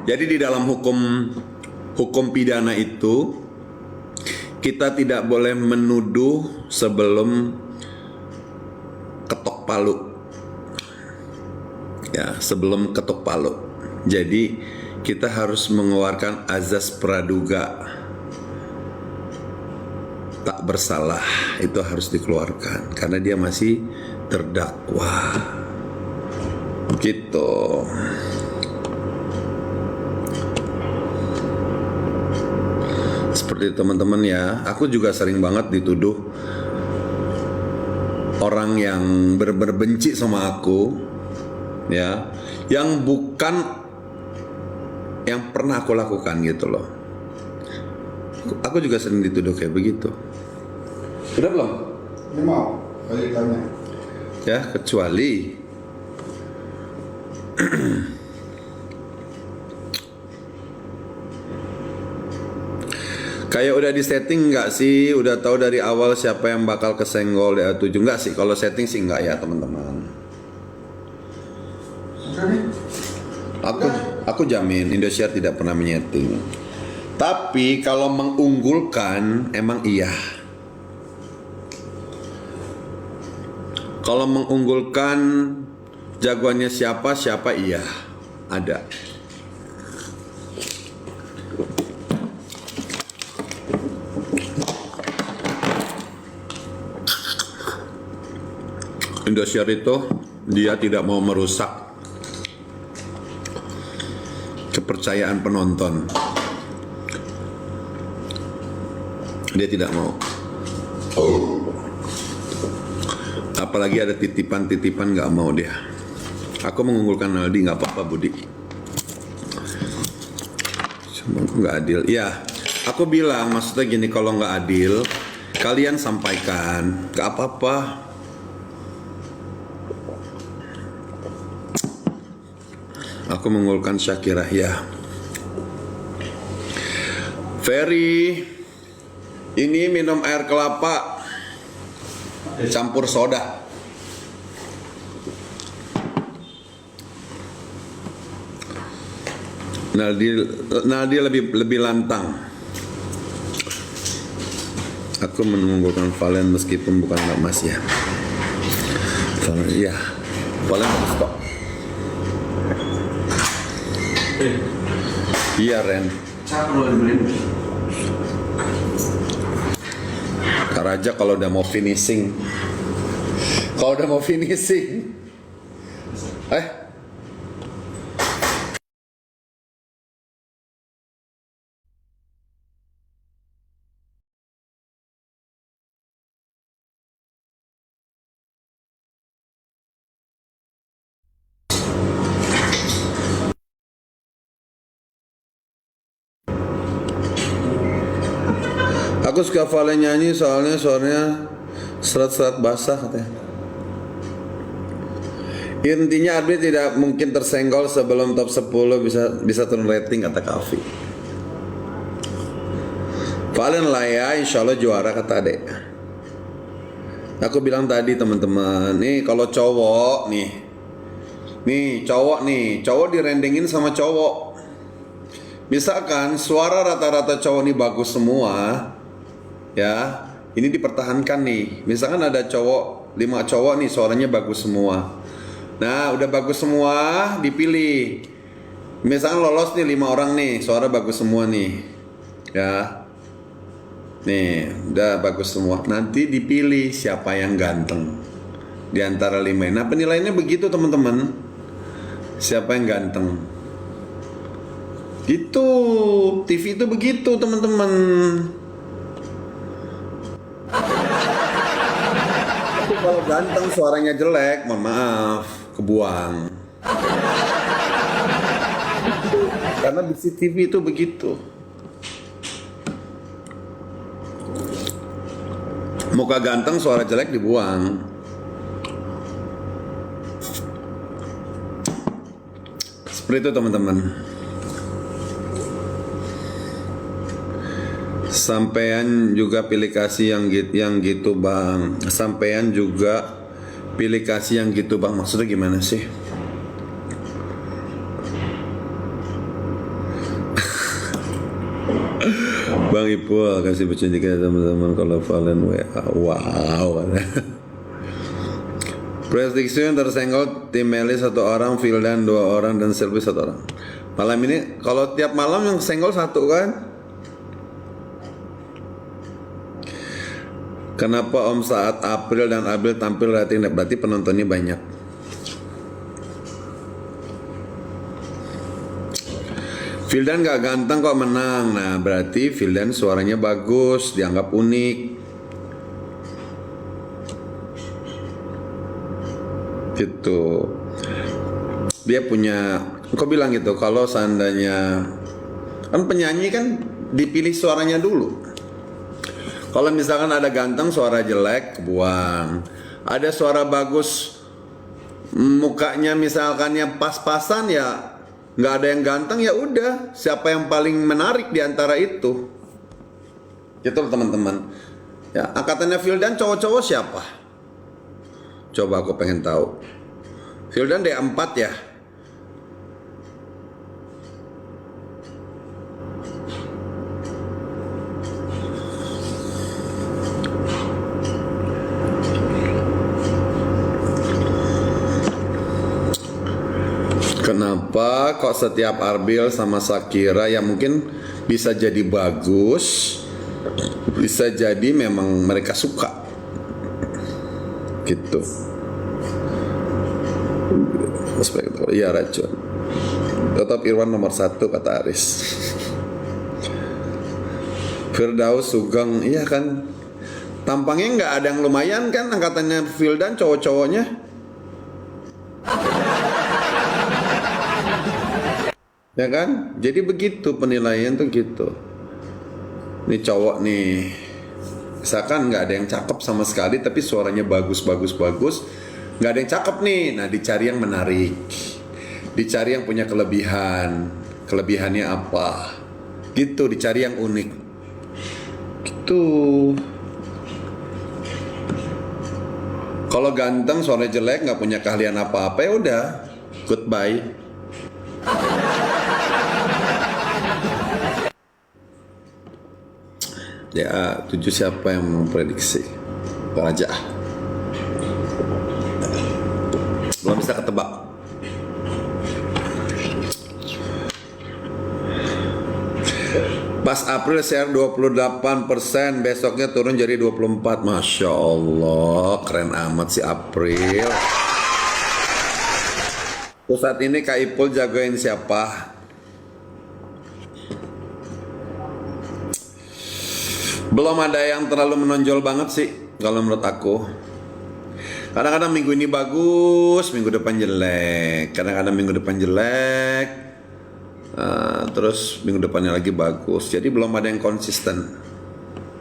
Jadi di dalam hukum pidana itu kita tidak boleh menuduh sebelum ketok palu. Ya, sebelum ketok palu. Jadi kita harus mengeluarkan azas praduga tak bersalah, itu harus dikeluarkan karena dia masih terdakwa. Gitu. Seperti teman-teman ya, aku juga sering banget dituduh orang yang berbenci sama aku ya, yang bukan yang pernah aku lakukan gitu loh. Aku juga sering dituduh kayak begitu. Udah belum? Ini mau balik tanya. Ya, kecuali kayak udah di setting nggak sih? Udah tahu dari awal siapa yang bakal kesenggol DA7? Nggak sih, kalau setting sih nggak ya teman-teman. Aku jamin Indosiar tidak pernah menyeting. Tapi kalau mengunggulkan emang iya. Kalau mengunggulkan jagoannya siapa iya, ada. Indosiar itu dia tidak mau merusak kepercayaan penonton. Dia tidak mau. Apalagi ada titipan-titipan, nggak mau dia. Aku mengunggulkan Aldi, nggak apa-apa Budi. Cuma nggak adil. Ya, aku bilang maksudnya gini, kalau nggak adil, kalian sampaikan, nggak apa-apa. Aku mengunggulkan Syakirah ya. Ferry, ini minum air kelapa campur soda. Naldi lebih lantang. Aku mengunggulkan Valen meskipun bukan emas ya. Ya, Valen bagus kok. Iya Ren. Siapa lo dibeliin? Raja kalau udah mau finishing. Aku suka Valen nyanyi soalnya suaranya serat-serat basah katanya. Intinya Arbil tidak mungkin tersenggol sebelum top 10 bisa turun rating kata Kavi. Valen lah ya, insya Allah juara kata adek. Aku bilang tadi teman-teman, nih kalau cowok cowok direndengin sama cowok. Misalkan suara rata-rata cowok nih bagus semua, ya, ini dipertahankan nih. Misalkan ada 5 cowok nih suaranya bagus semua. Nah, udah bagus semua, dipilih. Misalkan lolos nih 5 orang nih, suara bagus semua nih. Ya. Nih, udah bagus semua. Nanti dipilih siapa yang ganteng di antara 5. Nah, penilaiannya begitu, teman-teman. Siapa yang ganteng? Gitu, TV itu begitu teman-teman. Tapi kalau ganteng suaranya jelek, mohon maaf, kebuang. Karena di TV itu begitu. Muka ganteng suara jelek dibuang. Seperti itu teman-teman. Sampean juga pilih kasih yang gitu bang. Sampean juga pilih kasih yang gitu bang. Maksudnya gimana sih? Bang Ipul kasih petunjuknya teman-teman kalau Valen WA. Wow. Prediksi yang tersenggol tim Meli 1 orang, Vildan 2 orang dan Selvi 1 orang. Malam ini kalau tiap malam yang senggol 1 kan? Kenapa Om saat April dan Abil tampil rating? Berarti penontonnya banyak. Vildan gak ganteng kok menang. Nah berarti Vildan suaranya bagus, dianggap unik. Gitu. Dia punya, kok bilang gitu, kalau seandainya kan penyanyi kan dipilih suaranya dulu. Kalau misalkan ada ganteng suara jelek kebuang, ada suara bagus mukanya misalkannya pas-pasan ya nggak ada yang ganteng, ya udah siapa yang paling menarik di antara itu, gitu teman-teman. Ya angkatannya Vildan cowok-cowok siapa? Coba aku pengen tahu. Vildan D4 ya. Kenapa kok setiap Arbil sama Shakira ya mungkin bisa jadi bagus, bisa jadi memang mereka suka gitu. Iya racun. Tetap Irwan nomor 1 kata Aris. Firdaus Sugeng, iya kan. Tampangnya nggak ada yang lumayan kan angkatannya Vildan cowok-cowoknya. Ya kan? Jadi begitu penilaian tuh gitu. Nih cowok nih, misalkan nggak ada yang cakep sama sekali tapi suaranya bagus. Nggak ada yang cakep nih, nah dicari yang menarik, dicari yang punya kelebihan. Kelebihannya apa? Gitu, dicari yang unik. Gitu. Kalau ganteng suaranya jelek nggak punya keahlian apa-apa ya udah, goodbye. Ya, 7 siapa yang memprediksi? Raja. Belum bisa ketebak. Pas April share 28%, besoknya turun jadi 24%. Masya Allah, keren amat si April. Terus saat ini Kak Ipul jagain siapa? Belum ada yang terlalu menonjol banget sih kalau menurut aku. Kadang-kadang minggu ini bagus, minggu depan jelek. Kadang-kadang minggu depan jelek, terus minggu depannya lagi bagus. Jadi belum ada yang konsisten.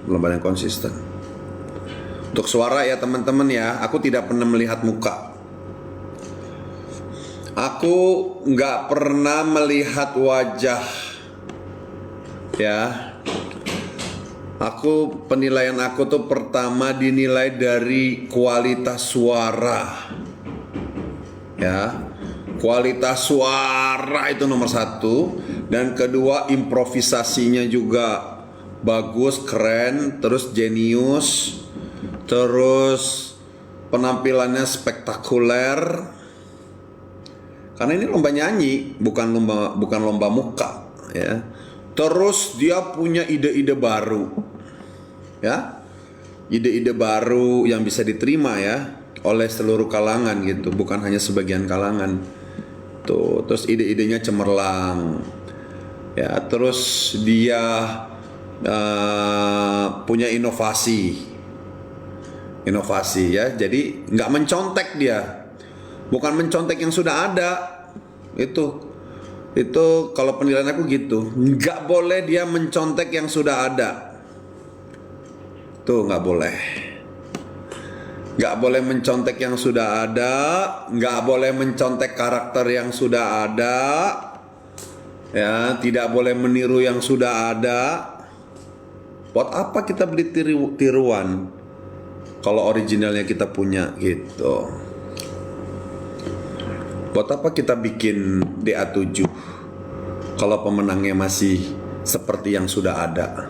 belum ada yang konsisten. Untuk suara ya teman-teman ya, aku tidak pernah melihat muka. Aku nggak pernah melihat wajah. Ya. Penilaian aku tuh pertama dinilai dari kualitas suara. Ya. Kualitas suara itu nomor satu. Dan kedua improvisasinya juga bagus, keren, terus jenius, terus penampilannya spektakuler. Karena ini lomba nyanyi, bukan lomba muka, ya. Terus dia punya ide-ide baru, ya, ide-ide baru yang bisa diterima ya oleh seluruh kalangan gitu, bukan hanya sebagian kalangan. Tuh, terus ide-idenya cemerlang, ya. Terus dia punya inovasi ya. Jadi nggak mencontek dia, bukan mencontek yang sudah ada. Itu kalau penilaian aku gitu, nggak boleh dia mencontek yang sudah ada. Tuh nggak boleh mencontek yang sudah ada, nggak boleh mencontek karakter yang sudah ada, ya, tidak boleh meniru yang sudah ada. Buat apa kita beli tiruan kalau originalnya kita punya gitu? Buat apa kita bikin DA7 kalau pemenangnya masih seperti yang sudah ada?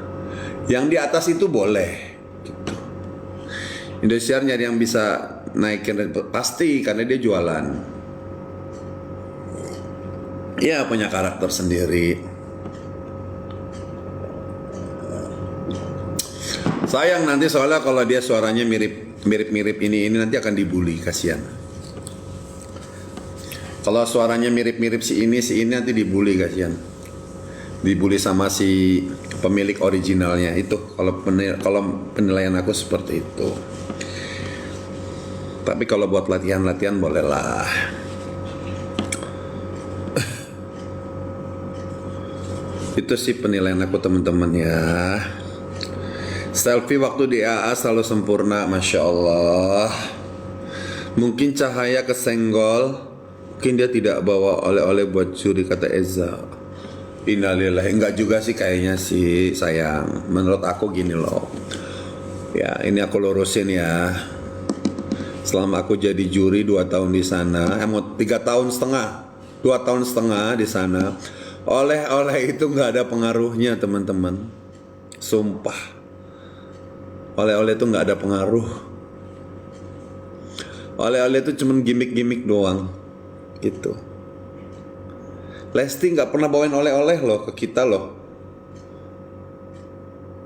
Yang di atas itu boleh gitu. Indosiar nyari yang bisa naikin pasti karena dia jualan. Ya punya karakter sendiri. Sayang nanti soalnya kalau dia suaranya mirip ini nanti akan dibully, kasihan. Kalau suaranya mirip-mirip si ini nanti dibully, kasihan. Dibully sama si pemilik originalnya itu. Kalau penilaian aku seperti itu. Tapi kalau buat latihan bolehlah. Itu sih penilaian aku teman-teman ya. Selfie waktu di AA selalu sempurna, Masya Allah. Mungkin cahaya kesenggol, mungkin dia tidak bawa oleh-oleh buat curi, kata Eza. Innalillahi, enggak juga sih kayaknya sih sayang. Menurut aku gini loh. Ya ini aku lurusin ya. Selama aku jadi juri 2 tahun di sana, 3 tahun setengah, 2 tahun setengah di sana. Oleh-oleh itu nggak ada pengaruhnya teman-teman. Sumpah. Oleh-oleh itu nggak ada pengaruh. Oleh-oleh itu cuma gimmick-gimmick doang, gitu. Lesti nggak pernah bawain oleh-oleh loh ke kita loh.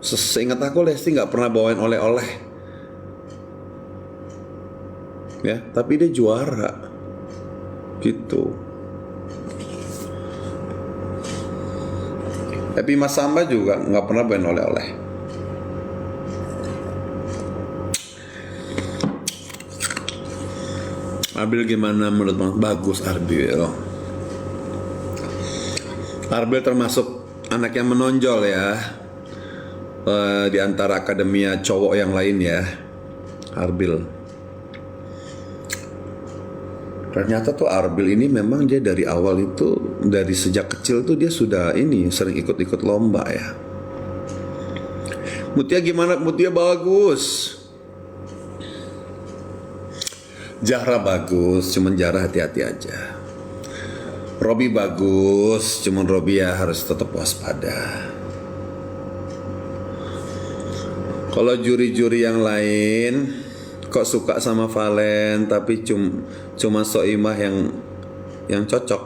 Seingat aku Lesti nggak pernah bawain oleh-oleh. Ya, tapi dia juara, gitu. Tapi Mas Samba juga nggak pernah bawain oleh-oleh. Arbil gimana menurut Mas? Bagus Arbil. Arbil termasuk anak yang menonjol ya, di antara akademia cowok yang lain ya. Arbil. Ternyata tuh Arbil ini memang dia dari awal itu, dari sejak kecil tuh dia sudah sering ikut-ikut lomba ya. Mutia gimana? Mutia bagus. Zahra bagus, cuman Zahra hati-hati aja. Robi bagus, cuman Robi ya harus tetap waspada. Kalau juri-juri yang lain kok suka sama Valen, tapi cuma Soimah yang cocok.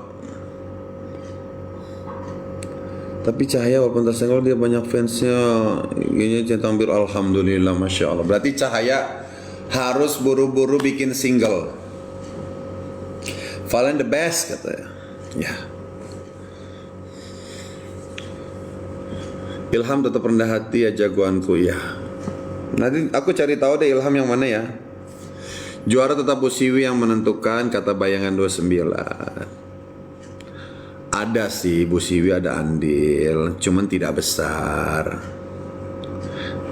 Tapi Cahaya walaupun tersenggol dia banyak fansnya. Ini tampil alhamdulillah, Masya Allah. Berarti Cahaya harus buru-buru bikin single. Valen the best katanya. Ya. Ilham tetap rendah hati ya jagoanku ya. Nanti aku cari tahu deh Ilham yang mana ya. Juara tetap Bu Siwi yang menentukan, kata Bayangan 29. Ada sih Bu Siwi, ada andil, cuman tidak besar.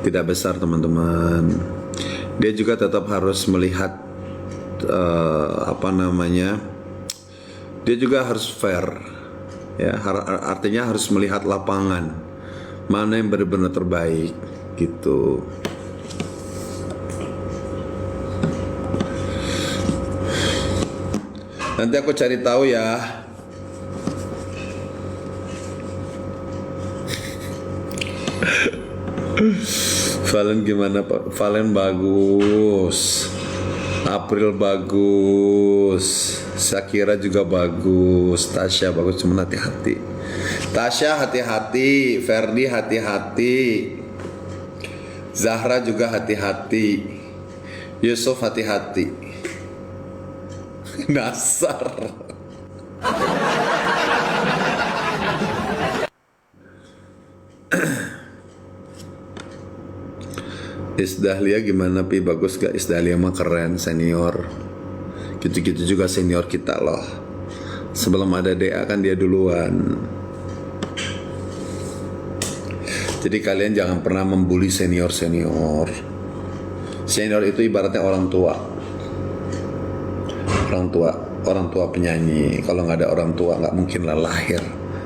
tidak besar teman-teman. Dia juga tetap harus melihat dia juga harus fair ya, artinya harus melihat lapangan mana yang benar-benar terbaik gitu. Nanti aku cari tahu ya. Valen gimana Pak? Valen bagus, April bagus, Shakira juga bagus, Tasya bagus, cuma hati-hati. Tasya hati-hati, Ferdi hati-hati, Zahra juga hati-hati, Yusuf hati-hati. Nasar. Isdahlia gimana Pi? Bagus gak? Isdahlia mah keren, senior. Gitu-gitu juga senior kita loh. Sebelum ada DA kan dia duluan. Jadi kalian jangan pernah membuli senior-senior. Senior itu ibaratnya orang tua. Orang tua penyanyi. Kalau nggak ada orang tua nggak mungkin lah lahir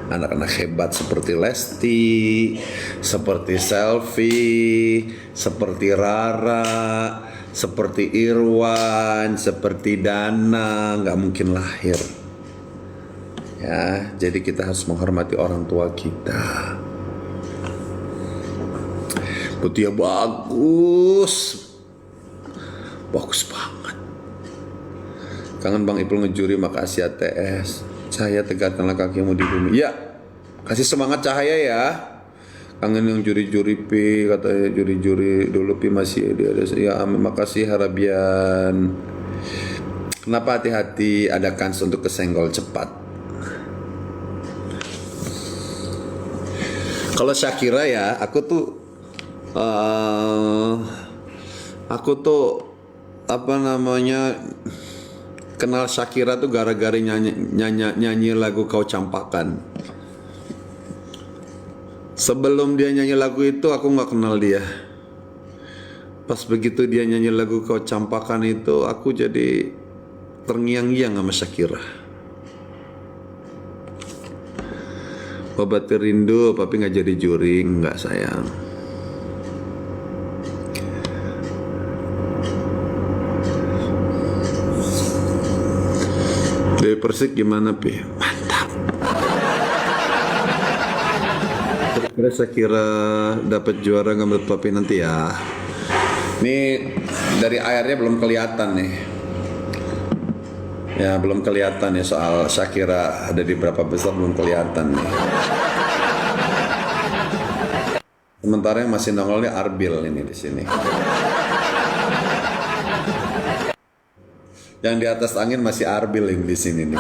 anak-anak hebat seperti Lesti, seperti Selfie, seperti Rara, seperti Irwan, seperti Dana, nggak mungkin lahir. Ya, jadi kita harus menghormati orang tua kita. Mutia bagus banget. Kangen Bang Ipul ngejuri, makasih ATS. Cahaya tegakkanlah kakimu di bumi. Ya, kasih semangat Cahaya ya. Kangen yang juri-juri Pi, katanya juri-juri dulu Pi masih dia ada. Ya, amin, makasih Harabian. Kenapa hati-hati, ada kans untuk kesenggol cepat. Kalau Shakira ya, aku tuh kenal Shakira tuh gara-gara nyanyi lagu Kau Campakan. Sebelum dia nyanyi lagu itu aku nggak kenal dia. Pas begitu dia nyanyi lagu Kau Campakan itu aku jadi terngiang-ngiang sama Shakira. Obat rindu, tapi nggak jadi juri, nggak sayang. Dewi Persik gimana Pi? Mantap. Kira saya kira dapat juara nggak menurut Papi nanti ya. Ini dari airnya belum kelihatan nih. Ya belum kelihatan ya, soal Shakira ada di berapa besar belum kelihatan nih. Sementara yang masih nongol nih Arbil ini di sini. Yang di atas angin masih Arbil yang di sini nih.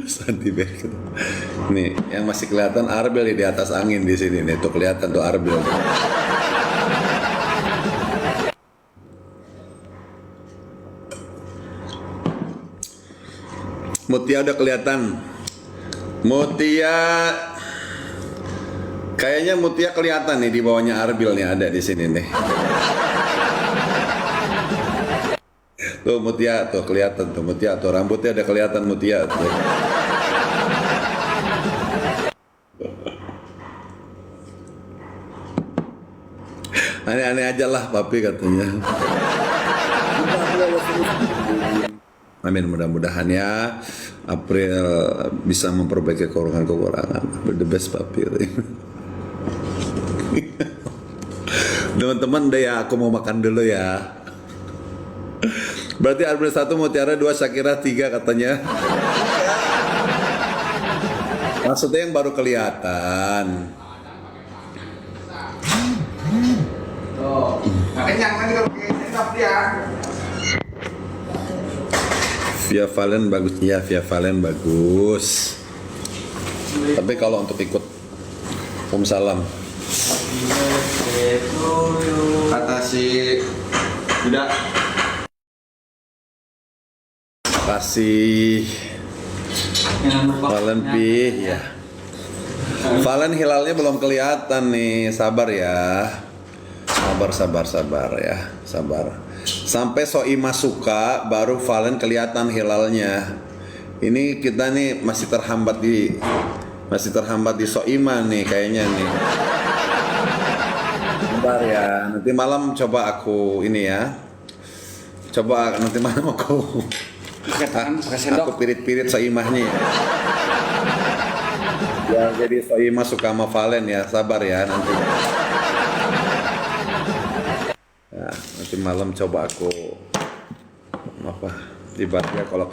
Santi Beck. Nih, yang masih kelihatan Arbil di atas angin di sini nih. Tuh kelihatan tuh Arbil. Mutia udah kelihatan. Mutia, kayaknya Mutia kelihatan nih di bawahnya Arbil nih, ada di sini nih. Tuh Mutia tuh kelihatan tuh Mutia tuh, rambutnya ada kelihatan Mutia tuh. Aneh-aneh aja lah Papi katanya. Amin, mudah-mudahan ya April bisa memperbaiki kekurangan. The best Papi. Teman-teman deh ya, aku mau makan dulu ya. Berarti April 1 Mutiara, 2 Shakira, 3 katanya. Maksudnya yang baru kelihatan. Tuh, nah kenyang kan kalau pakai sendok dia. Via Valen bagus ya, Via Valen bagus. Tapi kalau untuk ikut Salam kata si tidak kasih Valen Pi ya. Valen hilalnya belum kelihatan nih, sabar ya. Sabar ya, sabar. Sampai Soima suka baru Valen kelihatan hilalnya. Ini kita nih masih terhambat di Soima nih kayaknya nih. Sabar ya, nanti malam coba aku ini ya. Coba nanti malam aku pirit-pirit Soimahnya ya. Ya jadi Soima suka sama Valen ya, sabar ya nanti. Ya, nanti malam coba aku ibaratnya kalau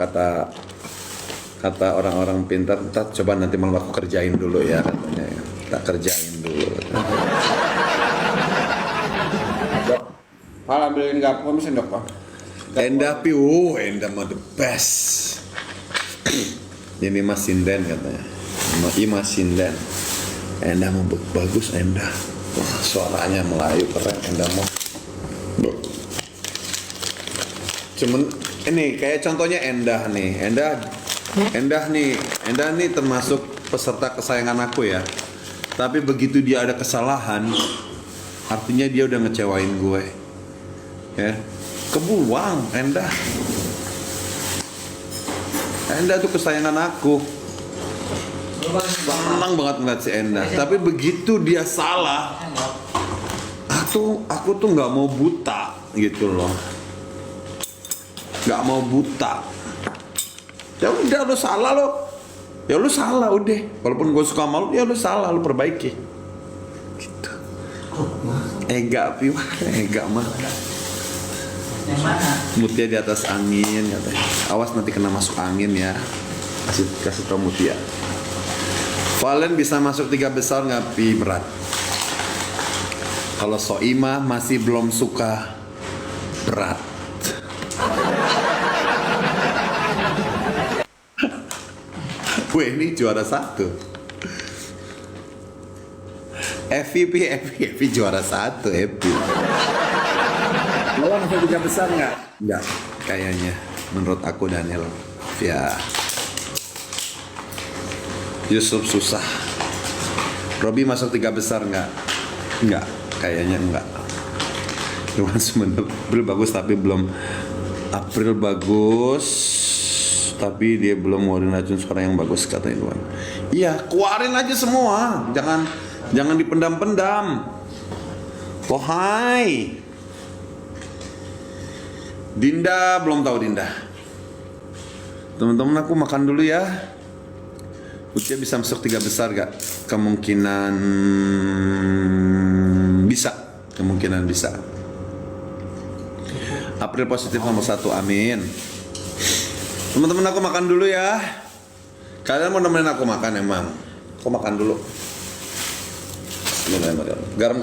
kata orang-orang pintar, ntar coba nanti malam aku kerjain dulu ya katanya ya. Tak kerjain dulu. Dok, Pak ambilin garpu mesin dok Pak. Endah Endah mah the best. Ini Mas Sinden katanya. Mas Sinden. Endah mau bagus Endah. Wah, suaranya Melayu keren Endah mau. Cuman ini kayak contohnya Endah nih termasuk peserta kesayangan aku ya. Tapi begitu dia ada kesalahan, artinya dia udah ngecewain gue. Ya. Kebuang Endah tuh kesayangan aku. Senang banget ngeliat si Endah. Tapi begitu dia salah, aku tuh nggak mau buta gitu loh. Nggak mau buta. Ya udah lu salah lo. Ya lu salah udah. Walaupun gue suka sama lu, ya lu salah, lu perbaiki. Gitu. Enggak mah. Yang mana? Mutia di atas angin katanya. Awas nanti kena masuk angin ya. Kasih tau Mutia. Valen bisa masuk 3 besar nggak Pi? Berat. Kalau Soima masih belum suka, berat. Weh, ini juara 1. Evi juara 1 Evi. Lo masuk 3 besar nggak? Nggak, kayaknya. Menurut aku Daniel. Ya. Yusuf susah. Robi masuk 3 besar nggak? Nggak, kayaknya nggak. Iwan April bagus tapi belum. April bagus, tapi dia belum ngeluarin racun suara yang bagus kata Iwan. Iya, keluarin aja semua. Jangan dipendam-pendam. Oh hai. Dinda belum tahu Dinda. Teman-teman aku makan dulu ya. Ucia bisa masuk 3 besar gak? Kemungkinan bisa. April positif nomor 1, amin. Teman-teman aku makan dulu ya. Kalian mau nemenin aku makan emang? Aku makan dulu. Garam.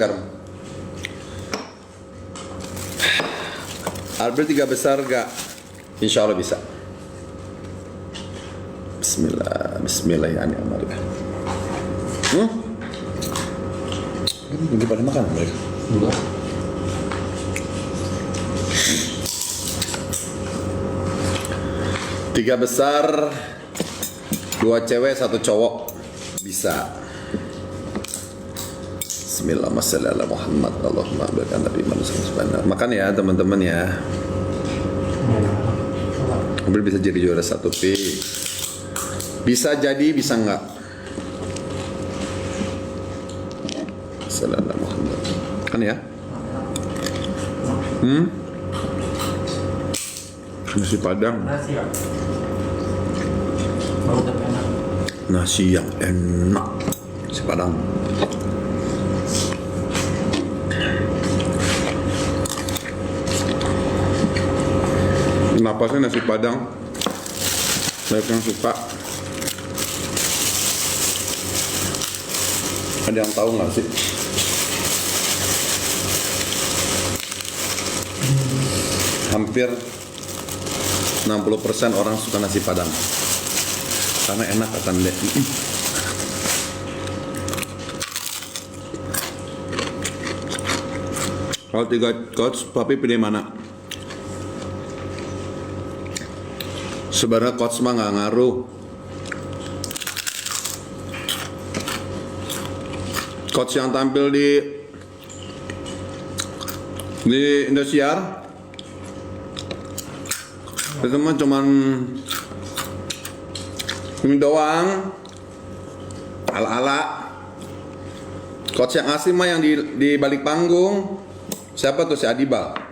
April 3 besar gak? Insya Allah bisa. Bismillahirrahmanirrahim. Lagi pada makan mereka? Enggak. Tiga besar, 2 cewek, 1 cowok bisa. Bismillahirrahmanirrahim. Allahumma barik Nabi Muhammad. Makan ya teman-teman ya. Mobil bisa jadi juara 1 Pi. Bisa jadi, bisa enggak. Assalamualaikum Muhammad. Kan ya? Nasi Padang. Nasi yang enak. Nasi Padang. Kenapa sih nasi Padang? Saya yang suka. Ada yang tahu nggak sih? Hampir 60% orang suka nasi Padang karena enak akan deh. Kalau 3 coach, papi pilih mana? Sebenarnya coach mah nggak ngaruh. Coach yang tampil di Indosiar itu mah cuman ini doang, ala-ala. Coach yang asli mah yang di balik panggung. Siapa tuh, si Adibal?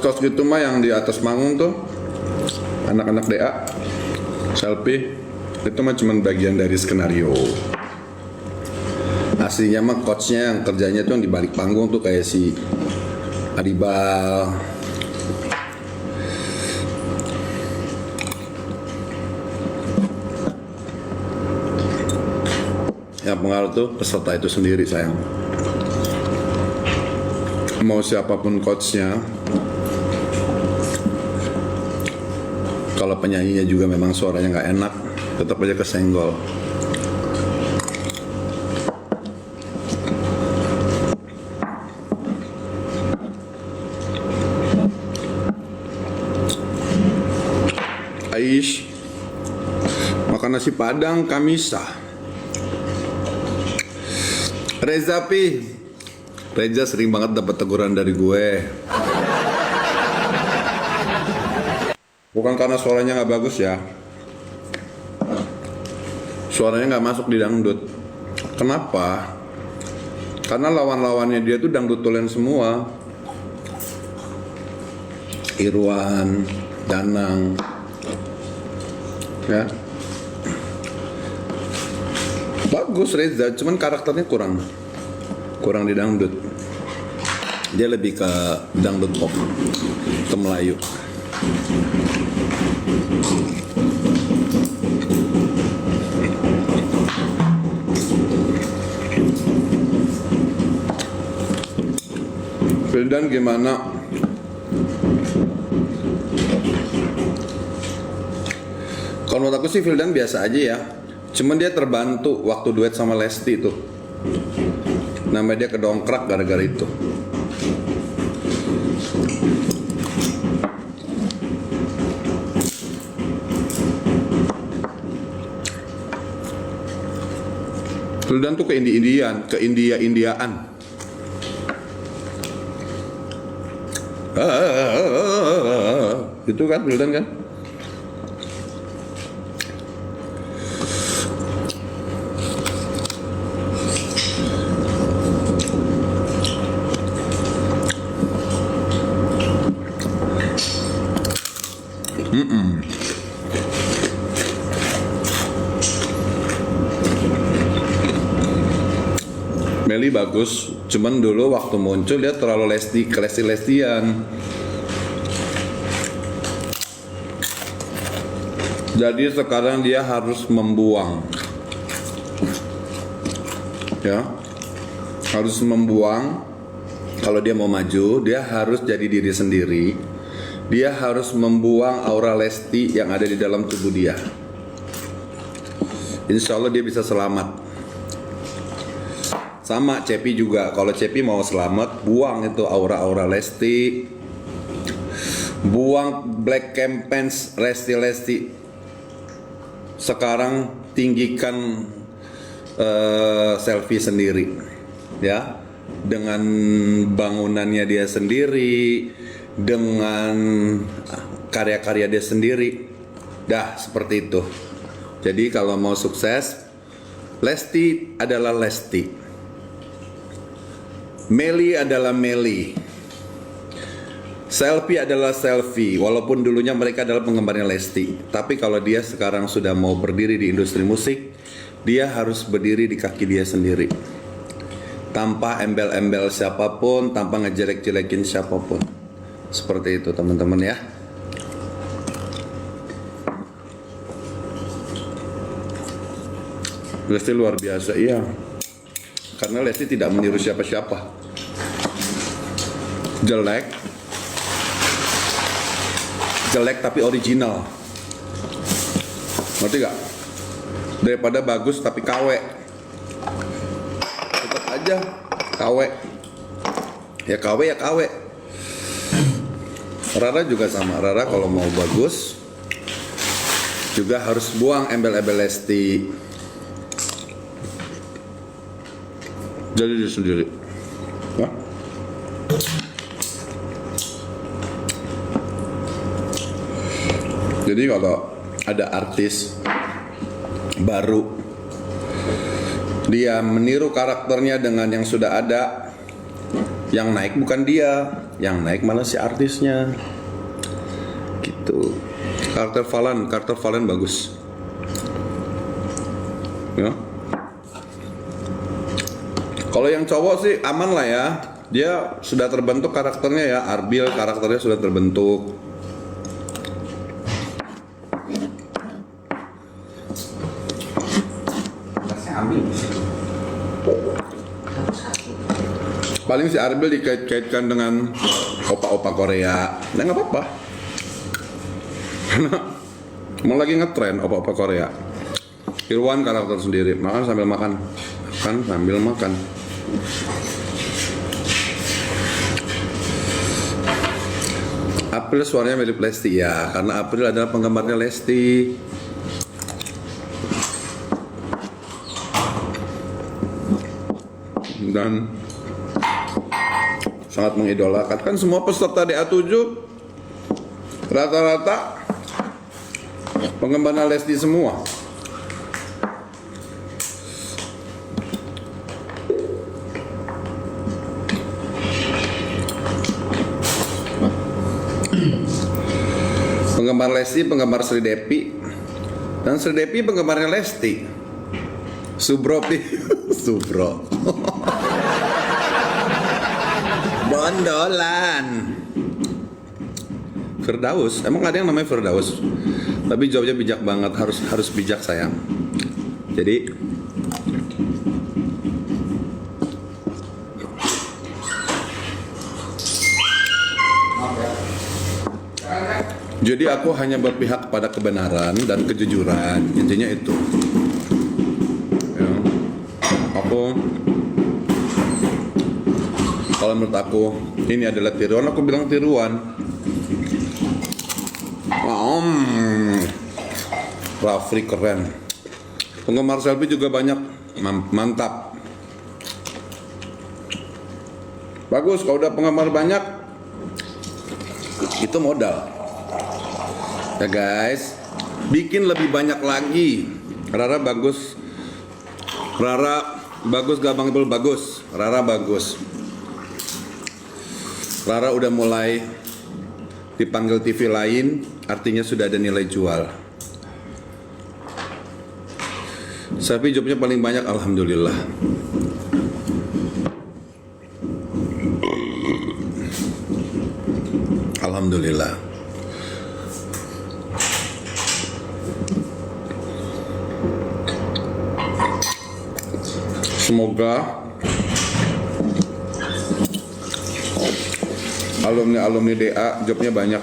Coach gitu mah yang di atas panggung tuh anak-anak DA selfie itu mah cuman bagian dari skenario. Aslinya mah coachnya yang kerjanya tuh yang di balik panggung tuh kayak si Adibal, yang pengaruh tuh peserta itu sendiri sayang. Mau siapapun coachnya, kalau penyanyinya juga memang suaranya nggak enak, tetap aja kesenggol. Aish, makan nasi padang Kamisa. Reza Pi, Reza sering banget dapat teguran dari gue. Bukan karena suaranya nggak bagus ya, suaranya nggak masuk di dangdut. Kenapa? Karena lawan-lawannya dia tuh dangdut tulen semua. Irwan, Danang, ya. Bagus Reza, cuman karakternya kurang di dangdut. Dia lebih ke dangdut pop, ke Melayu. Vildan gimana? Kalau menurut aku sih Vildan biasa aja ya. Cuman dia terbantu waktu duet sama Lesti itu. Nama dia kedongkrak gara-gara itu. Vildan tuh ke India-Indiaan. Gitu kan Vildan kan? Meli bagus, cuman dulu waktu muncul dia terlalu lestian. Jadi sekarang dia harus membuang, ya, harus membuang. Kalau dia mau maju, dia harus jadi diri sendiri. Dia harus membuang aura Lesti yang ada di dalam tubuh dia. Insya Allah dia bisa selamat. Sama Cepi juga, kalau Cepi mau selamat, buang itu aura-aura Lesti, buang black campaign Lesti. Sekarang tinggikan selfie sendiri, ya, dengan bangunannya dia sendiri, dengan karya-karya dia sendiri, dah seperti itu. Jadi kalau mau sukses, Lesti adalah Lesti. Meli adalah Meli. Selfie adalah Selfie. Walaupun dulunya mereka adalah penggemarnya Lesti, tapi kalau dia sekarang sudah mau berdiri di industri musik, dia harus berdiri di kaki dia sendiri, tanpa embel-embel siapapun, tanpa ngejelek-jelekin siapapun. Seperti itu teman-teman ya. Lesti luar biasa, iya. Karena Lesti tidak meniru siapa-siapa. jelek tapi original, ngerti gak? Daripada bagus tapi KW, tetap aja KW. Ya KW. Rara juga sama. Rara kalau mau bagus juga harus buang embel-embel Lesti. Jadi dia sendiri. Hah? Jadi kalau ada artis baru, dia meniru karakternya dengan yang sudah ada, yang naik bukan dia, yang naik malah si artisnya. Gitu. Karakter Valen bagus. Ya. Kalau yang cowok sih aman lah ya. Dia sudah terbentuk karakternya ya. Arbil karakternya sudah terbentuk. Tasnya ambil. Paling si Arbil dikait-kaitkan dengan opa-opa Korea. Nah nggak apa-apa. Karena mau lagi ngetren opa-opa Korea. Irwan karakter sendiri. Makan sambil makan. Makan sambil makan. April suaranya mirip Lesti ya. Karena April adalah penggemarnya Lesti. Dan sangat mengidolakan. Kan semua peserta DA7 rata-rata penggemar Lesti semua. Penggemar Lesti, penggemar Sri Depi. Dan Sri Depi penggemarnya Lesti. Subro. Bondolan. Firdaus, emang ada yang namanya Firdaus? Tapi jawabnya bijak banget, harus bijak sayang. Jadi aku hanya berpihak pada kebenaran dan kejujuran, intinya itu. Ya. Kalau menurut aku ini adalah tiruan, aku bilang tiruan. Rafli keren. Penggemar selfie juga banyak, mantap. Bagus kalau udah penggemar banyak, itu modal. Ya guys, bikin lebih banyak lagi. Rara bagus, Gabang Ipul bagus, Rara bagus. Rara udah mulai dipanggil TV lain, artinya sudah ada nilai jual. Tapi jobnya paling banyak, alhamdulillah. Alhamdulillah. Semoga alumni DA jobnya banyak.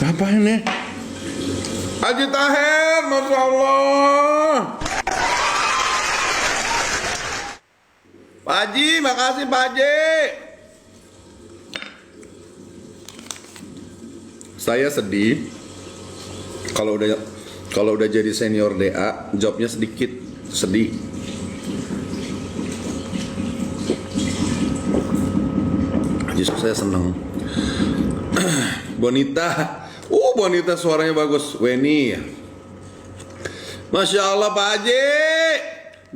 Apa ini? Haji Taher, Masya Allah. Pak Haji, makasih Pak Haji. Saya sedih kalau udah jadi senior DA, jobnya sedikit, sedih. Justru saya seneng. Bonita suaranya bagus. Weni, Masya Allah Pak Haji,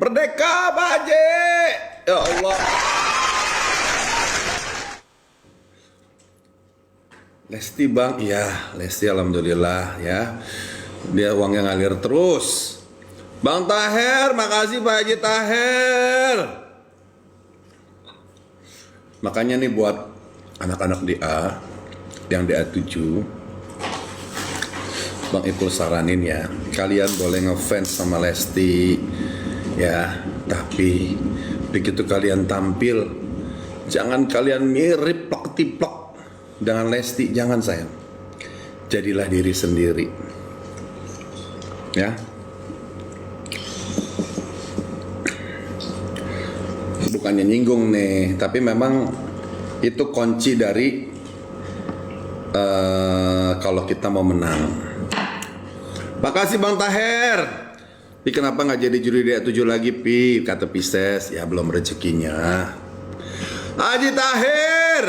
merdeka Pak Haji, ya Allah. Lesti bang, iya Lesti alhamdulillah ya, dia uangnya ngalir terus. Bang Taher, makasih Pak Haji Taher. Makanya nih buat anak-anak DA yang DA7, Bang Ipul saranin ya, kalian boleh ngefans sama Lesti ya, tapi begitu kalian tampil Jangan kalian mirip plok tiplok dengan Lesti, jangan sayang. Jadilah diri sendiri. Ya. Bukannya nyinggung nih, tapi memang itu kunci dari kalau kita mau menang. Makasih Bang Taher. Pi kenapa nggak jadi juri DA 7 lagi Pi? Kata Pisces, ya belum rezekinya. Haji Tahir.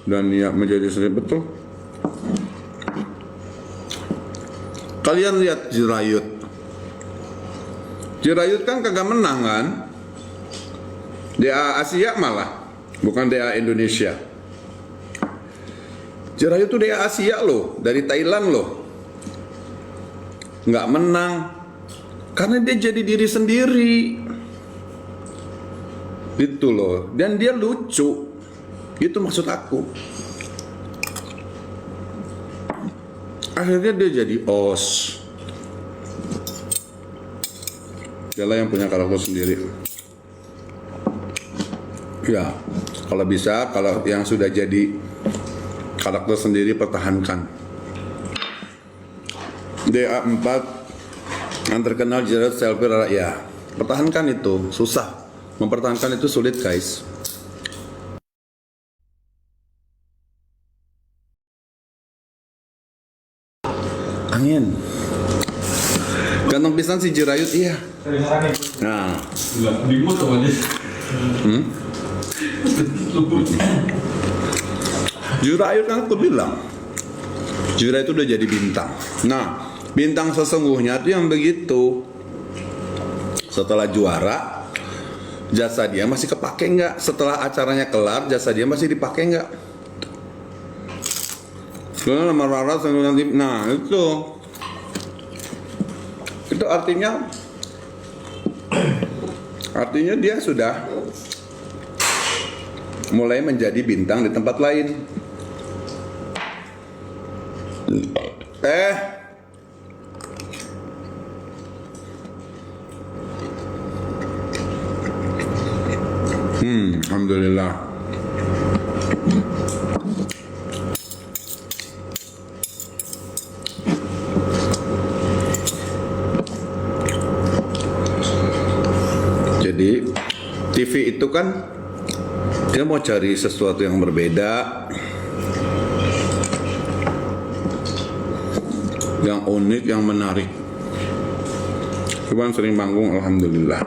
Dan niat menjadi sendiri, betul. Kalian lihat Jirayut. Jirayut kan kagak menang kan? DA Asia malah, bukan DA Indonesia. Jirayut itu DA Asia loh, dari Thailand loh. Nggak menang karena dia jadi diri sendiri. Itu loh, dan dia lucu. Itu maksud aku. Akhirnya dia jadi os. Dialah yang punya karakter sendiri. Ya, kalau bisa, kalau yang sudah jadi karakter sendiri pertahankan. DA4 yang terkenal Jarod selfie ya, pertahankan itu, susah. Mempertahankan itu sulit guys. Angin. Ganteng pisan si Jirayut iya. Nah. Enggak, dimut sama dia. Jirayut kan aku bilang. Jirayut itu udah jadi bintang. Nah, bintang sesungguhnya itu yang begitu. Setelah juara, jasa dia masih kepake nggak? Setelah acaranya kelar, jasa dia masih dipakai nggak? Karena nomor raras nanti, nah itu artinya dia sudah mulai menjadi bintang di tempat lain. Alhamdulillah. Jadi TV itu kan dia mau cari sesuatu yang berbeda, yang unik, yang menarik. Cuman sering manggung, alhamdulillah.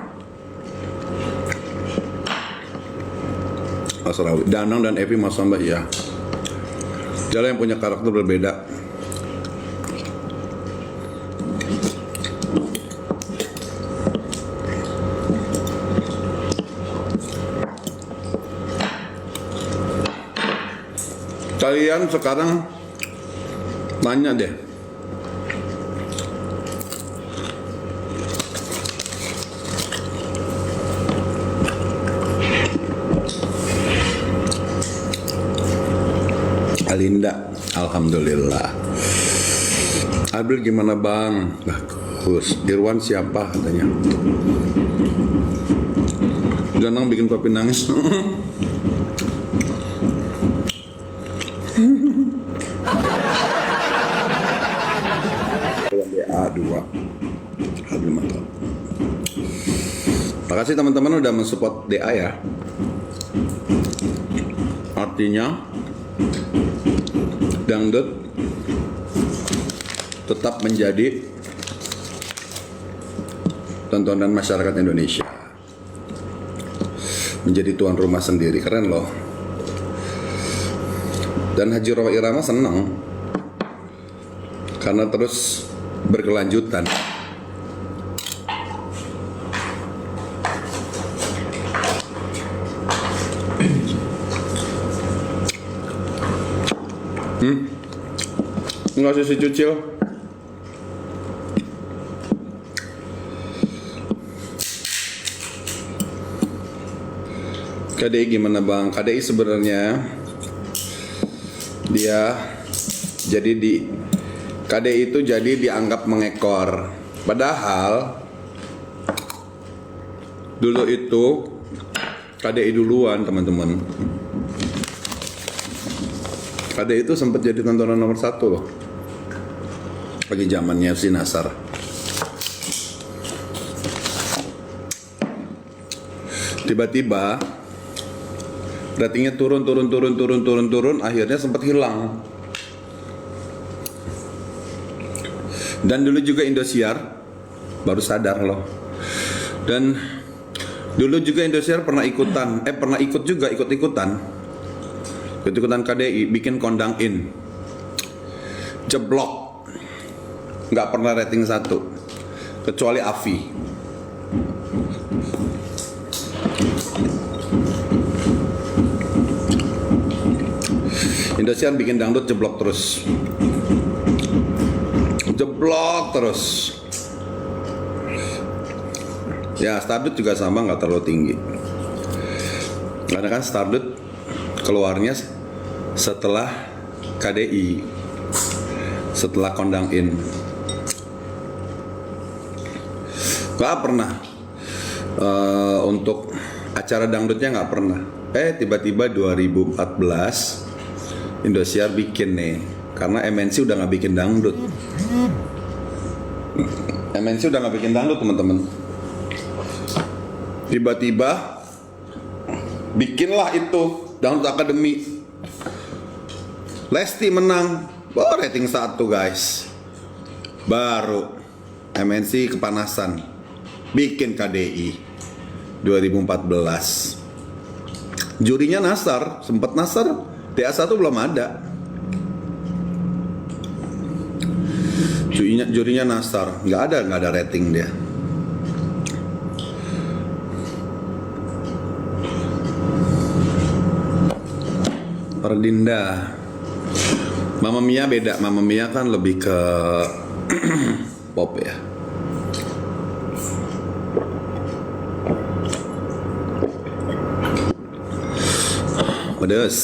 Asrawi, Danang dan Evi Mas Mbak ya. Jalan yang punya karakter berbeda. Kalian sekarang tanya deh, Alinda, alhamdulillah. Abil gimana bang? Bagus. Irwan siapa katanya? Jangan bikin kopi nangis. DA2 Abil mantap. Makasih teman-teman udah mensupport DA ya. Artinya dangdut tetap menjadi tontonan masyarakat Indonesia, menjadi tuan rumah sendiri. Keren loh. Dan Haji Roma Irama senang karena terus berkelanjutan. Enggak sih si Cucil. KDI gimana bang? KDI sebenarnya dia jadi KDI itu jadi dianggap mengekor. Padahal dulu itu KDI duluan teman-teman. KDI itu sempat jadi tontonan nomor 1 loh. Bagi zamannya si Nasar. Tiba-tiba ratingnya turun, akhirnya sempat hilang. Dan dulu juga Indosiar baru sadar loh. Dan dulu juga Indosiar pernah ikutan KDI bikin Kondang In. Jeblok. Nggak pernah rating 1 kecuali Afi. Indosiar bikin dangdut jeblok terus. Ya Stardut juga sama, nggak terlalu tinggi. Karena kan Stardut keluarnya setelah KDI, setelah Kondang In. Nggak pernah untuk acara dangdutnya nggak pernah. Tiba-tiba 2014 Indosiar bikin nih, karena MNC udah nggak bikin dangdut. MNC udah nggak bikin dangdut teman-teman. Tiba-tiba bikinlah itu Dangdut Academy. Lesti menang, rating 1 guys. Baru MNC kepanasan, bikin KDI 2014. Jurinya Nasar, sempat Nasar, DA1 belum ada. Jurinya Nasar, nggak ada rating dia. Perdinda, Mamma Mia beda. Mamma Mia kan lebih ke pop ya. Pedes.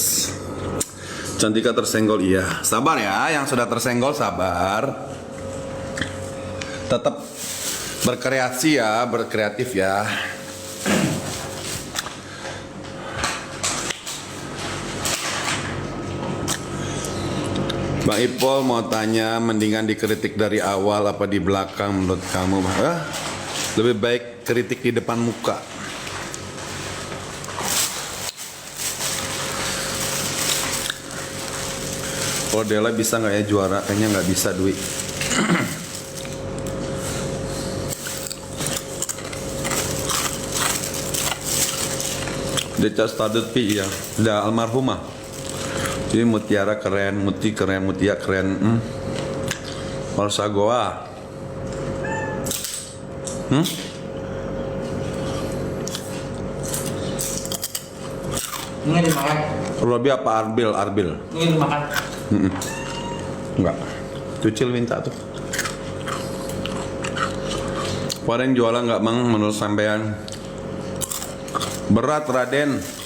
Cantika tersenggol, iya. Sabar ya, yang sudah tersenggol sabar. Tetap berkreasi ya, berkreatif ya. Bang Ipol mau tanya, mendingan dikritik dari awal apa di belakang menurut kamu? Lebih baik kritik di depan muka. Kalau Dela bisa nggak ya juara? Kayaknya nggak bisa, Dwi. Deca Stardut Pi ya, udah almarhumah. Jadi Mutiara keren, Mutia keren. Orsa Goa. Ini dimakan. Lebih apa Arbil? Ini dimakan. Enggak. Cucil minta tuh. Kemarin jualan nggak Mang menurut sampean? Berat Raden.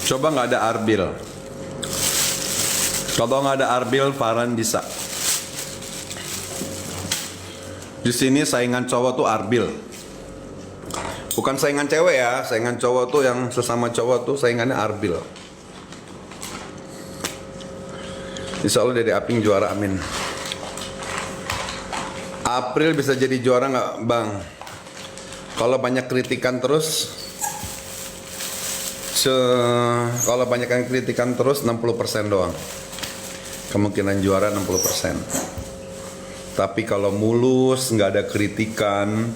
Coba nggak ada Arbil. Kalau nggak ada Arbil, Farhan bisa. Di sini saingan cowok tuh Arbil. Bukan saingan cewek ya, saingan cowok tuh yang sesama cowok tuh saingannya Arbil. Insya Allah Dede Aping juara, amin. April bisa jadi juara nggak Bang? Kalau banyak kritikan terus, kalau banyak yang kritikan terus 60% doang. Kemungkinan juara 60%. Tapi kalau mulus, nggak ada kritikan,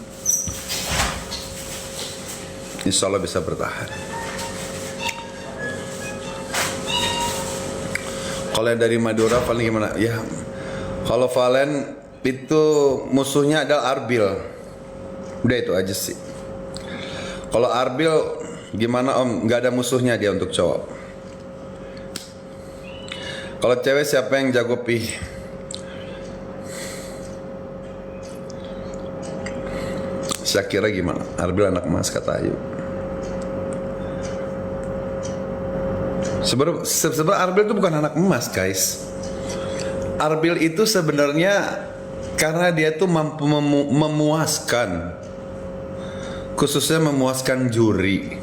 insya Allah bisa bertahan. Kalau yang dari Madura, Valen gimana? Ya, kalau Valen itu musuhnya adalah Arbil. Udah itu aja sih. Kalau Arbil gimana Om? Nggak ada musuhnya dia untuk cowok. Kalau cewek siapa yang jago Pi? Syakira gimana? Arbil anak emas kata Ayu. Sebenarnya Arbil itu bukan anak emas, guys. Arbil itu sebenarnya karena dia tuh mampu memuaskan, khususnya memuaskan juri.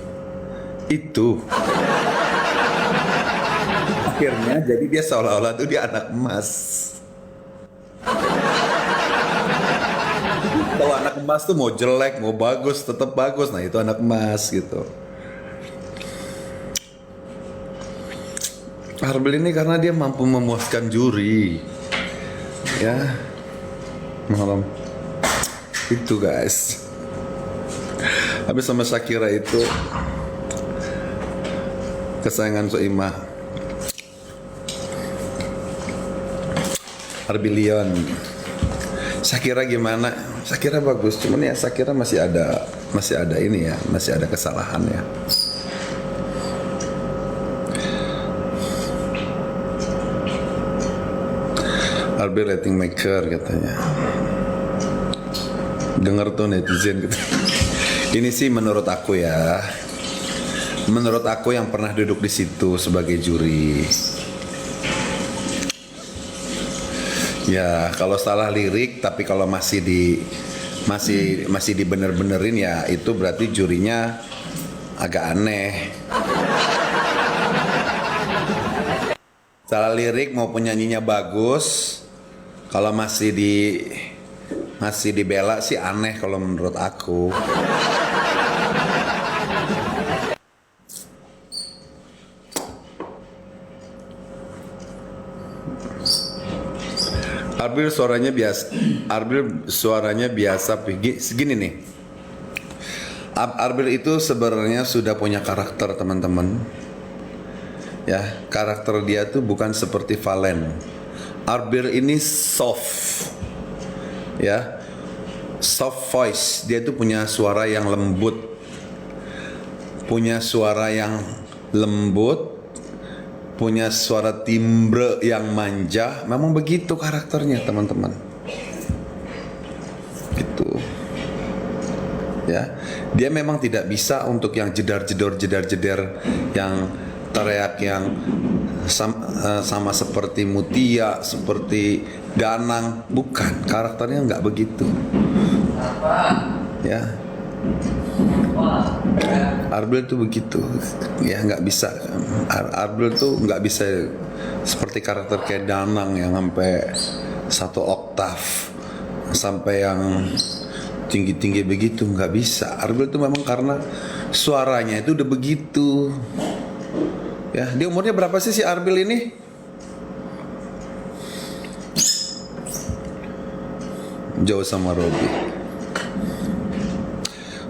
Itu akhirnya jadi dia seolah-olah tuh dia anak emas. Kalau anak emas tuh mau jelek, mau bagus, tetap bagus. Nah itu anak emas gitu. Arbil ini karena dia mampu memuaskan juri. Ya, malam itu guys. Habis sama Shakira itu kesayangan Soimah, Arbilion. Shakira gimana? Shakira bagus, cuman ya Shakira masih ada ini ya, masih ada kesalahan ya. Arbil rating maker katanya. Dengar tuh netizen gitu. Ini sih menurut aku ya. Menurut aku yang pernah duduk di situ sebagai juri. Ya, kalau salah lirik tapi kalau masih dibener-benerin ya itu berarti jurinya agak aneh. Salah lirik maupun nyanyinya bagus, kalau masih dibela sih aneh kalau menurut aku. Arbil suaranya biasa. Segini nih. Arbil itu sebenarnya sudah punya karakter, teman-teman. Ya, karakter dia tuh bukan seperti Valen. Arbil ini soft. Ya. Soft voice. Dia tuh punya suara yang lembut. Punya suara yang lembut. Punya suara timbre yang manja. Memang begitu karakternya, teman-teman. Gitu. Ya, dia memang tidak bisa untuk yang jedar yang teriak yang sama seperti Mutia, seperti Danang. Bukan, karakternya nggak begitu. Ya. Arbil tuh begitu, ya nggak bisa. Arbil tuh nggak bisa seperti karakter kayak Danang yang sampai 1 oktav, sampai yang tinggi begitu, nggak bisa. Arbil tuh memang karena suaranya itu udah begitu. Ya, dia umurnya berapa sih si Arbil ini? Jauh sama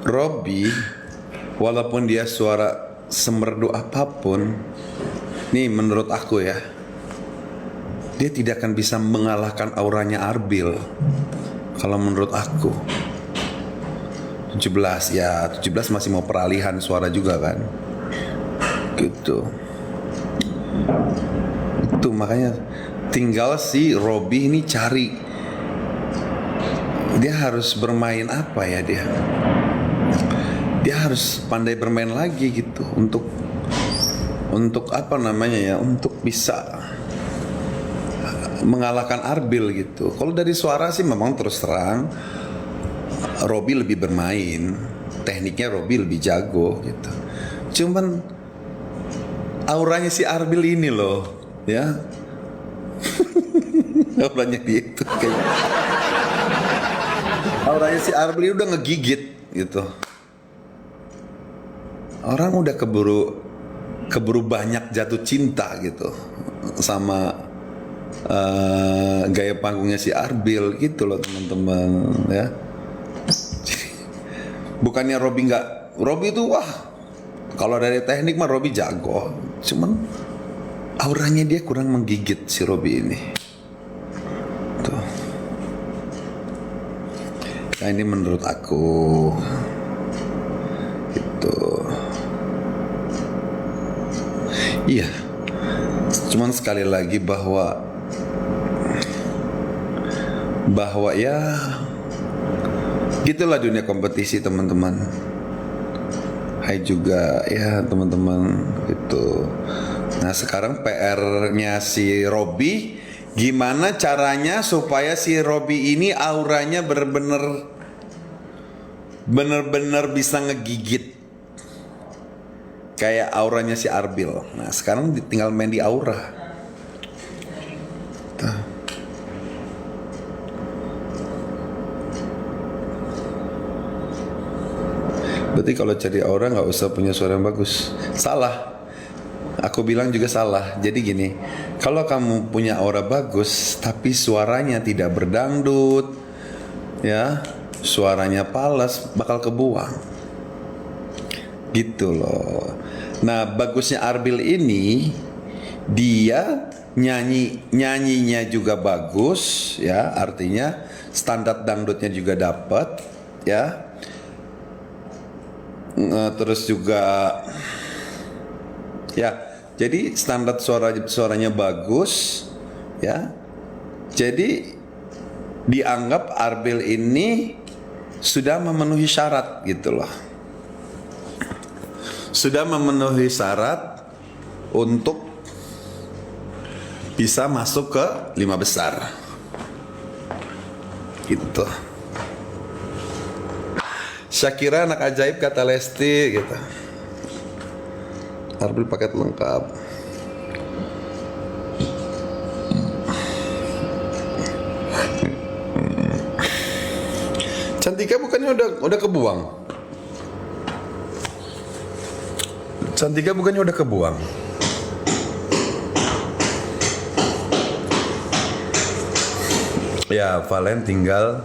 Robby, walaupun dia suara semerdu apapun, nih menurut aku ya, dia tidak akan bisa mengalahkan auranya Arbil. Kalau menurut aku 17 masih mau peralihan suara juga kan. Gitu. Itu makanya tinggal si Robby ini cari, dia harus bermain apa ya dia harus pandai bermain lagi gitu untuk apa namanya ya, untuk bisa mengalahkan Arbil gitu. Kalau dari suara sih memang terus terang Robby lebih bermain, tekniknya Robby lebih jago gitu. Cuman auranya si Arbil ini loh ya. Auranya dia itu kayak auranya si Arbil udah ngegigit gitu. Orang udah keburu banyak jatuh cinta gitu sama gaya panggungnya si Arbil gitu loh, teman-teman ya. Bukannya Robby itu wah, kalau dari teknik mah Robby jago, cuman auranya dia kurang menggigit si Robby ini. Tuh. Nah ini menurut aku gitu. Iya. Cuman sekali lagi bahwa ya gitulah dunia kompetisi, teman-teman. Hai juga ya teman-teman gitu. Nah sekarang PR-nya si Robby, gimana caranya supaya si Robby ini auranya bener-bener bisa ngegigit kayak auranya si Arbil. Nah sekarang tinggal main di aura. Tuh. Berarti kalau cari aura nggak usah punya suara yang bagus. Salah. Aku bilang juga salah. Jadi gini, kalau kamu punya aura bagus tapi suaranya tidak berdangdut, ya, suaranya pales, bakal kebuang. Gitu loh. Nah, bagusnya Arbil ini, dia nyanyinya juga bagus, ya, artinya standar dangdutnya juga dapat, ya. Terus juga, ya, jadi standar suaranya bagus, ya. Jadi dianggap Arbil ini sudah memenuhi syarat gitu loh. Sudah memenuhi syarat untuk bisa masuk ke 5 besar. Gitu. Shakira anak ajaib kata Lesti gitu. Arbil paket lengkap. Cantika bukannya udah kebuang? Cantika bukannya udah kebuang? Ya, Valen tinggal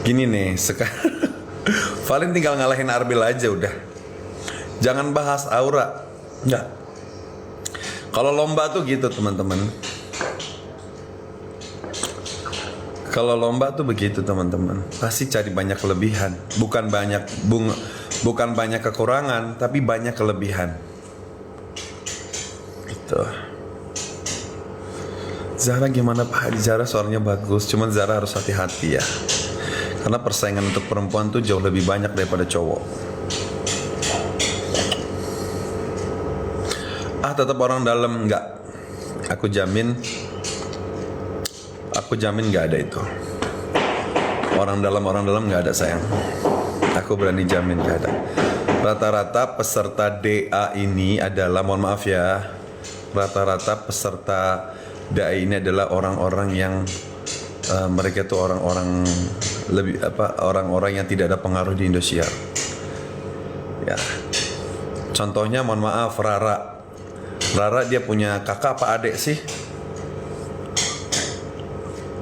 gini nih sekarang. Valen tinggal ngalahin Arbil aja udah. Jangan bahas aura. Enggak. Kalau lomba tuh gitu teman-teman. Kalau lomba tuh begitu teman-teman. Pasti cari banyak kelebihan, bukan banyak kekurangan, tapi banyak kelebihan. Gitu. Zara gimana Pak? Zara suaranya bagus, cuman Zara harus hati-hati ya. Karena persaingan untuk perempuan tuh jauh lebih banyak daripada cowok. Tetap orang dalam enggak. Aku jamin enggak ada itu. Orang dalam enggak ada sayang. Aku berani jamin enggak ada. Rata-rata peserta DA ini adalah, mohon maaf ya, rata-rata peserta DA ini adalah orang-orang yang mereka itu orang-orang yang tidak ada pengaruh di Indosiar. Ya. Contohnya mohon maaf Rara dia punya kakak apa adik sih?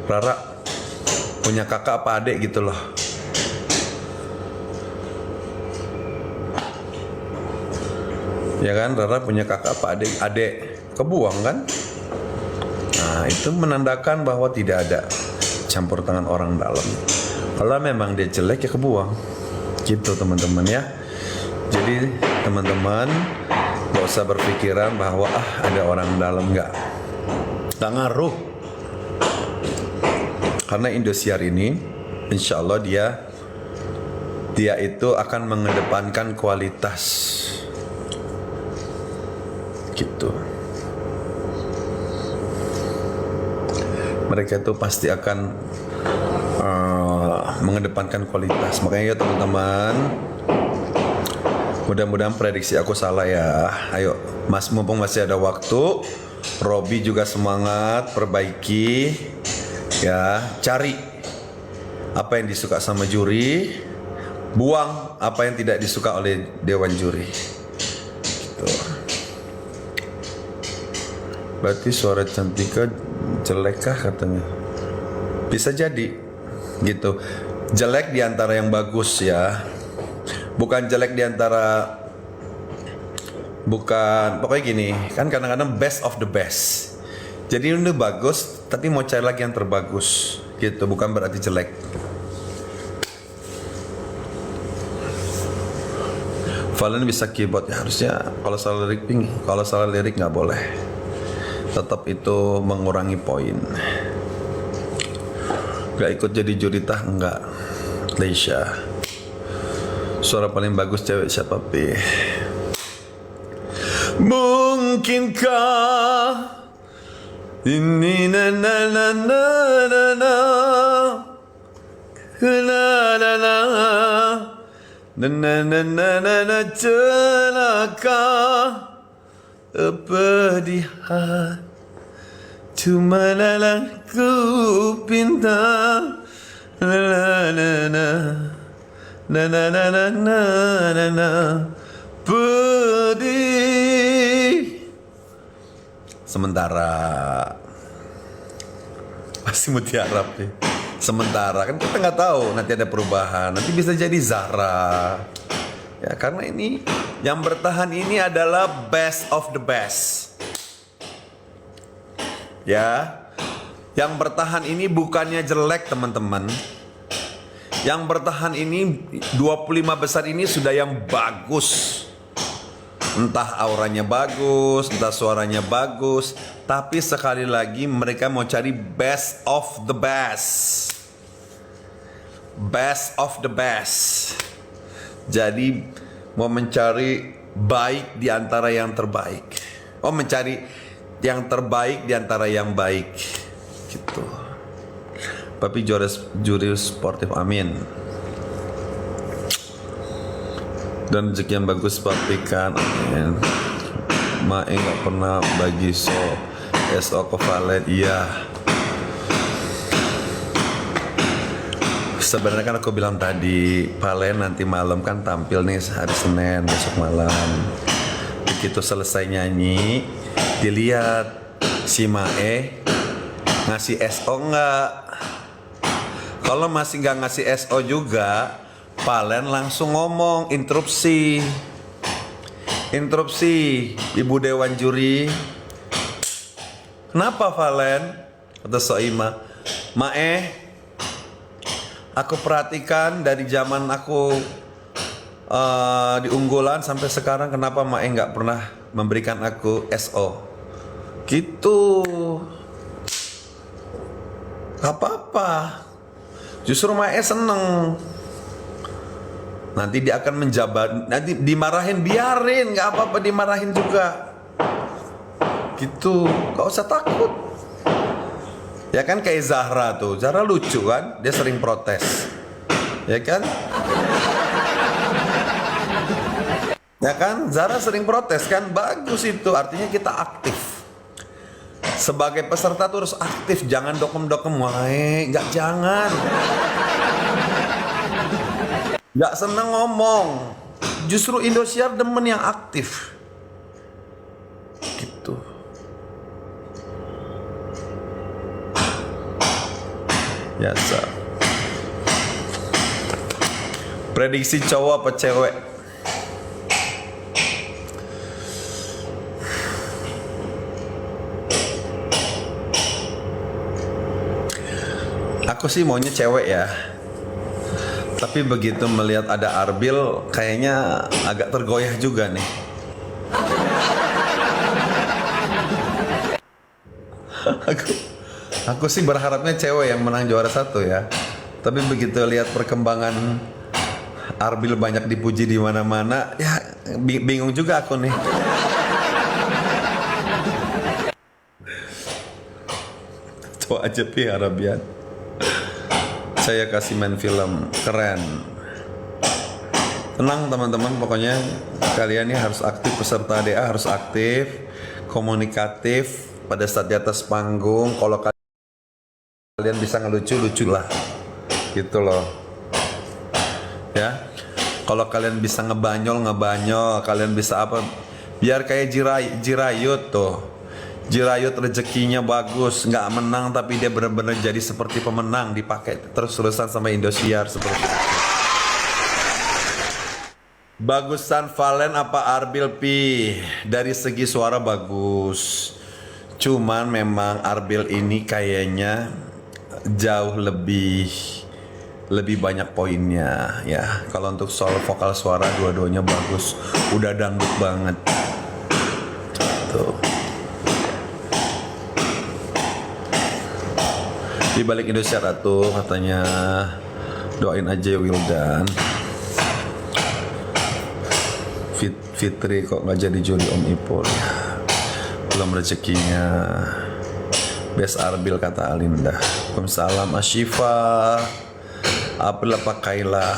Rara punya kakak apa adik gitu loh. Ya kan, Rara punya kakak apa adik kebuang kan? Nah itu menandakan bahwa tidak ada campur tangan orang dalam. Kalau memang dia jelek ya kebuang. Gitu teman-teman ya. Jadi teman-teman gak usah berpikiran bahwa ada orang dalam, gak ngaruh. Karena Indosiar ini insya Allah dia itu akan mengedepankan kualitas. Gitu. Mereka itu pasti akan mengedepankan kualitas. Makanya ya teman-teman, mudah-mudahan prediksi aku salah ya. Ayo, Mas, mumpung masih ada waktu, Robby juga semangat, perbaiki, ya, cari apa yang disuka sama juri, buang apa yang tidak disuka oleh dewan juri. Gitu. Berarti suara Cantika jelek kah katanya? Bisa jadi, gitu. Jelek diantara yang bagus ya. Bukan jelek diantara, bukan, pokoknya gini, kan kadang-kadang best of the best. Jadi ini bagus, tapi mau cari lagi yang terbagus, gitu. Bukan berarti jelek. Valen bisa keyboard ya, harusnya kalau salah lirik kalau salah lirik nggak boleh. Tetap itu mengurangi poin. Gak ikut jadi juri tah enggak. Leisha. Suara paling bagus cewek siapa pi? Bunga mungkinkah ini na na na na na na la la la na na na na na na celaka pedih cuma ku pinta na na na na na na na na na na pedih. Sementara pasti mutiara nih. Sementara kan kita nggak tahu nanti ada perubahan, nanti bisa jadi Zahra ya, karena ini yang bertahan ini adalah best of the best ya. Yang bertahan ini bukannya jelek teman-teman, yang bertahan ini 25 besar ini sudah yang bagus. Entah auranya bagus, entah suaranya bagus, tapi sekali lagi mereka mau cari best of the best. Best of the best. Jadi mau mencari baik di antara yang terbaik. Oh, mencari yang terbaik di antara yang baik. Gitu. Tapi juri sportif, amin. Dan rezeki yang bagus pastikan, amin. Mae nggak pernah bagi SO ke Valen, iya. Sebenarnya kan aku bilang tadi, Valen nanti malam kan tampil nih hari Senin besok malam. Begitu selesai nyanyi, dilihat si Mae ngasih SO nggak. Kalau masih nggak ngasih SO juga, Valen langsung ngomong, interupsi, Ibu Dewan Juri. Kenapa Valen? Kata Soima, Mae, aku perhatikan dari zaman aku di unggulan sampai sekarang, kenapa Mae nggak pernah memberikan aku SO? Gitu. Gak apa-apa. Justru Mae seneng. Nanti dia akan menjabat, nanti dimarahin, biarin, nggak apa-apa dimarahin juga. Gitu, nggak usah takut. Ya kan kayak Zahra tuh, Zahra lucu kan, dia sering protes, ya kan? Ya kan, Zahra sering protes kan, bagus itu, artinya kita aktif. Sebagai peserta tuh harus aktif, jangan dokem-dokem, nggak, jangan. Gak seneng ngomong. Justru Indosiar demen yang aktif. Gitu. Biasa. Prediksi cowok apa cewek? Aku sih maunya cewek ya. Tapi begitu melihat ada Arbil, kayaknya agak tergoyah juga nih. Aku sih berharapnya cewek yang menang juara 1 ya. Tapi begitu lihat perkembangan Arbil banyak dipuji di mana-mana, ya bingung juga aku nih. Tuh aja Pi Arabian. Saya kasih main film keren. Tenang teman-teman, pokoknya kalian ini harus aktif, peserta DA harus aktif, komunikatif pada saat di atas panggung. Kalau kalian bisa ngelucu, luculah, gitu loh. Ya, kalau kalian bisa ngebanyol, kalian bisa apa? Biar kayak Jirayut tuh. Jirayut rezekinya bagus, nggak menang tapi dia benar-benar jadi seperti pemenang, dipakai terus-terusan sama Indosiar seperti itu. Bagusan Valen apa Arbil Pi? Dari segi suara bagus. Cuman memang Arbil ini kayaknya jauh lebih banyak poinnya ya. Kalau untuk soal vokal suara dua-duanya bagus, udah dangdut banget. Tuh. Di balik Indosiar tuh katanya doain aja Wildan. Fitri kok nggak jadi juri Om Ipul ya. dalam rezekinya. Best Arbil kata Alinda. Waalaikumsalam Asyifa. April pakailah.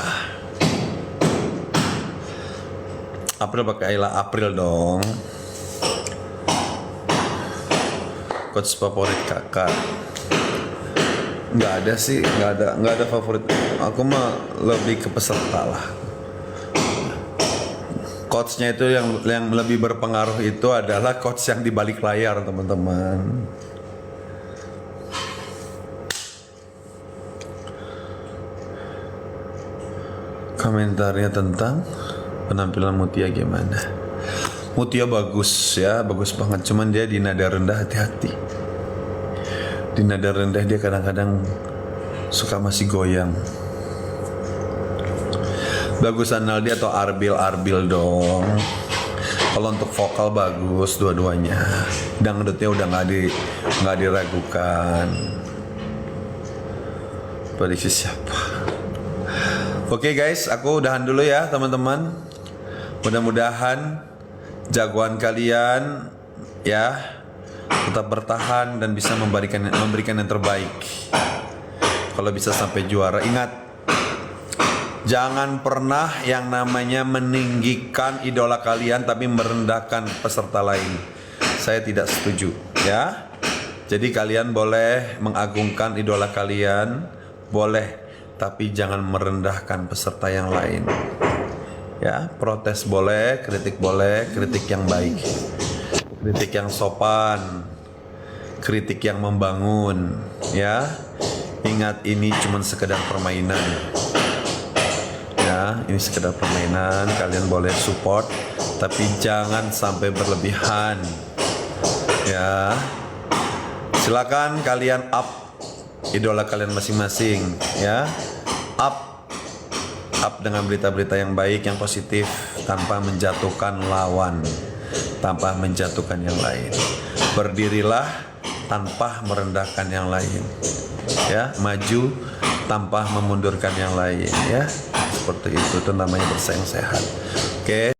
April dong. Coach favorit kakak. Nggak ada sih, nggak ada favorit. Aku mah lebih ke peserta lah. Coachnya itu yang lebih berpengaruh itu adalah coach yang di balik layar, teman-teman. Komentarnya tentang penampilan Mutia gimana? Mutia bagus ya, bagus banget. Cuman dia di nada rendah, hati-hati. Di nada rendah dia kadang-kadang suka masih goyang. Bagusan Naldi atau Arbil dong. Kalau untuk vokal bagus dua-duanya. Dangdutnya udah nggak diragukan. Prediksi siapa? Oke guys, aku udahan dulu ya teman-teman. Mudah-mudahan jagoan kalian ya tetap bertahan dan bisa memberikan yang terbaik. Kalau bisa sampai juara, ingat, jangan pernah yang namanya meninggikan idola kalian tapi merendahkan peserta lain. Saya tidak setuju ya. Jadi kalian boleh mengagungkan idola kalian, boleh, tapi jangan merendahkan peserta yang lain. Ya, protes boleh, kritik yang baik. Kritik yang sopan, kritik yang membangun, ya. Ingat, ini cuma sekedar permainan. Ya, ini sekedar permainan, kalian boleh support, tapi jangan sampai berlebihan. Ya. Silakan kalian up idola kalian masing-masing, ya. Up dengan berita-berita yang baik, yang positif, tanpa menjatuhkan lawan, tanpa menjatuhkan yang lain. Berdirilah tanpa merendahkan yang lain, ya. Maju tanpa memundurkan yang lain, ya. Seperti itu namanya bersaing sehat. Oke.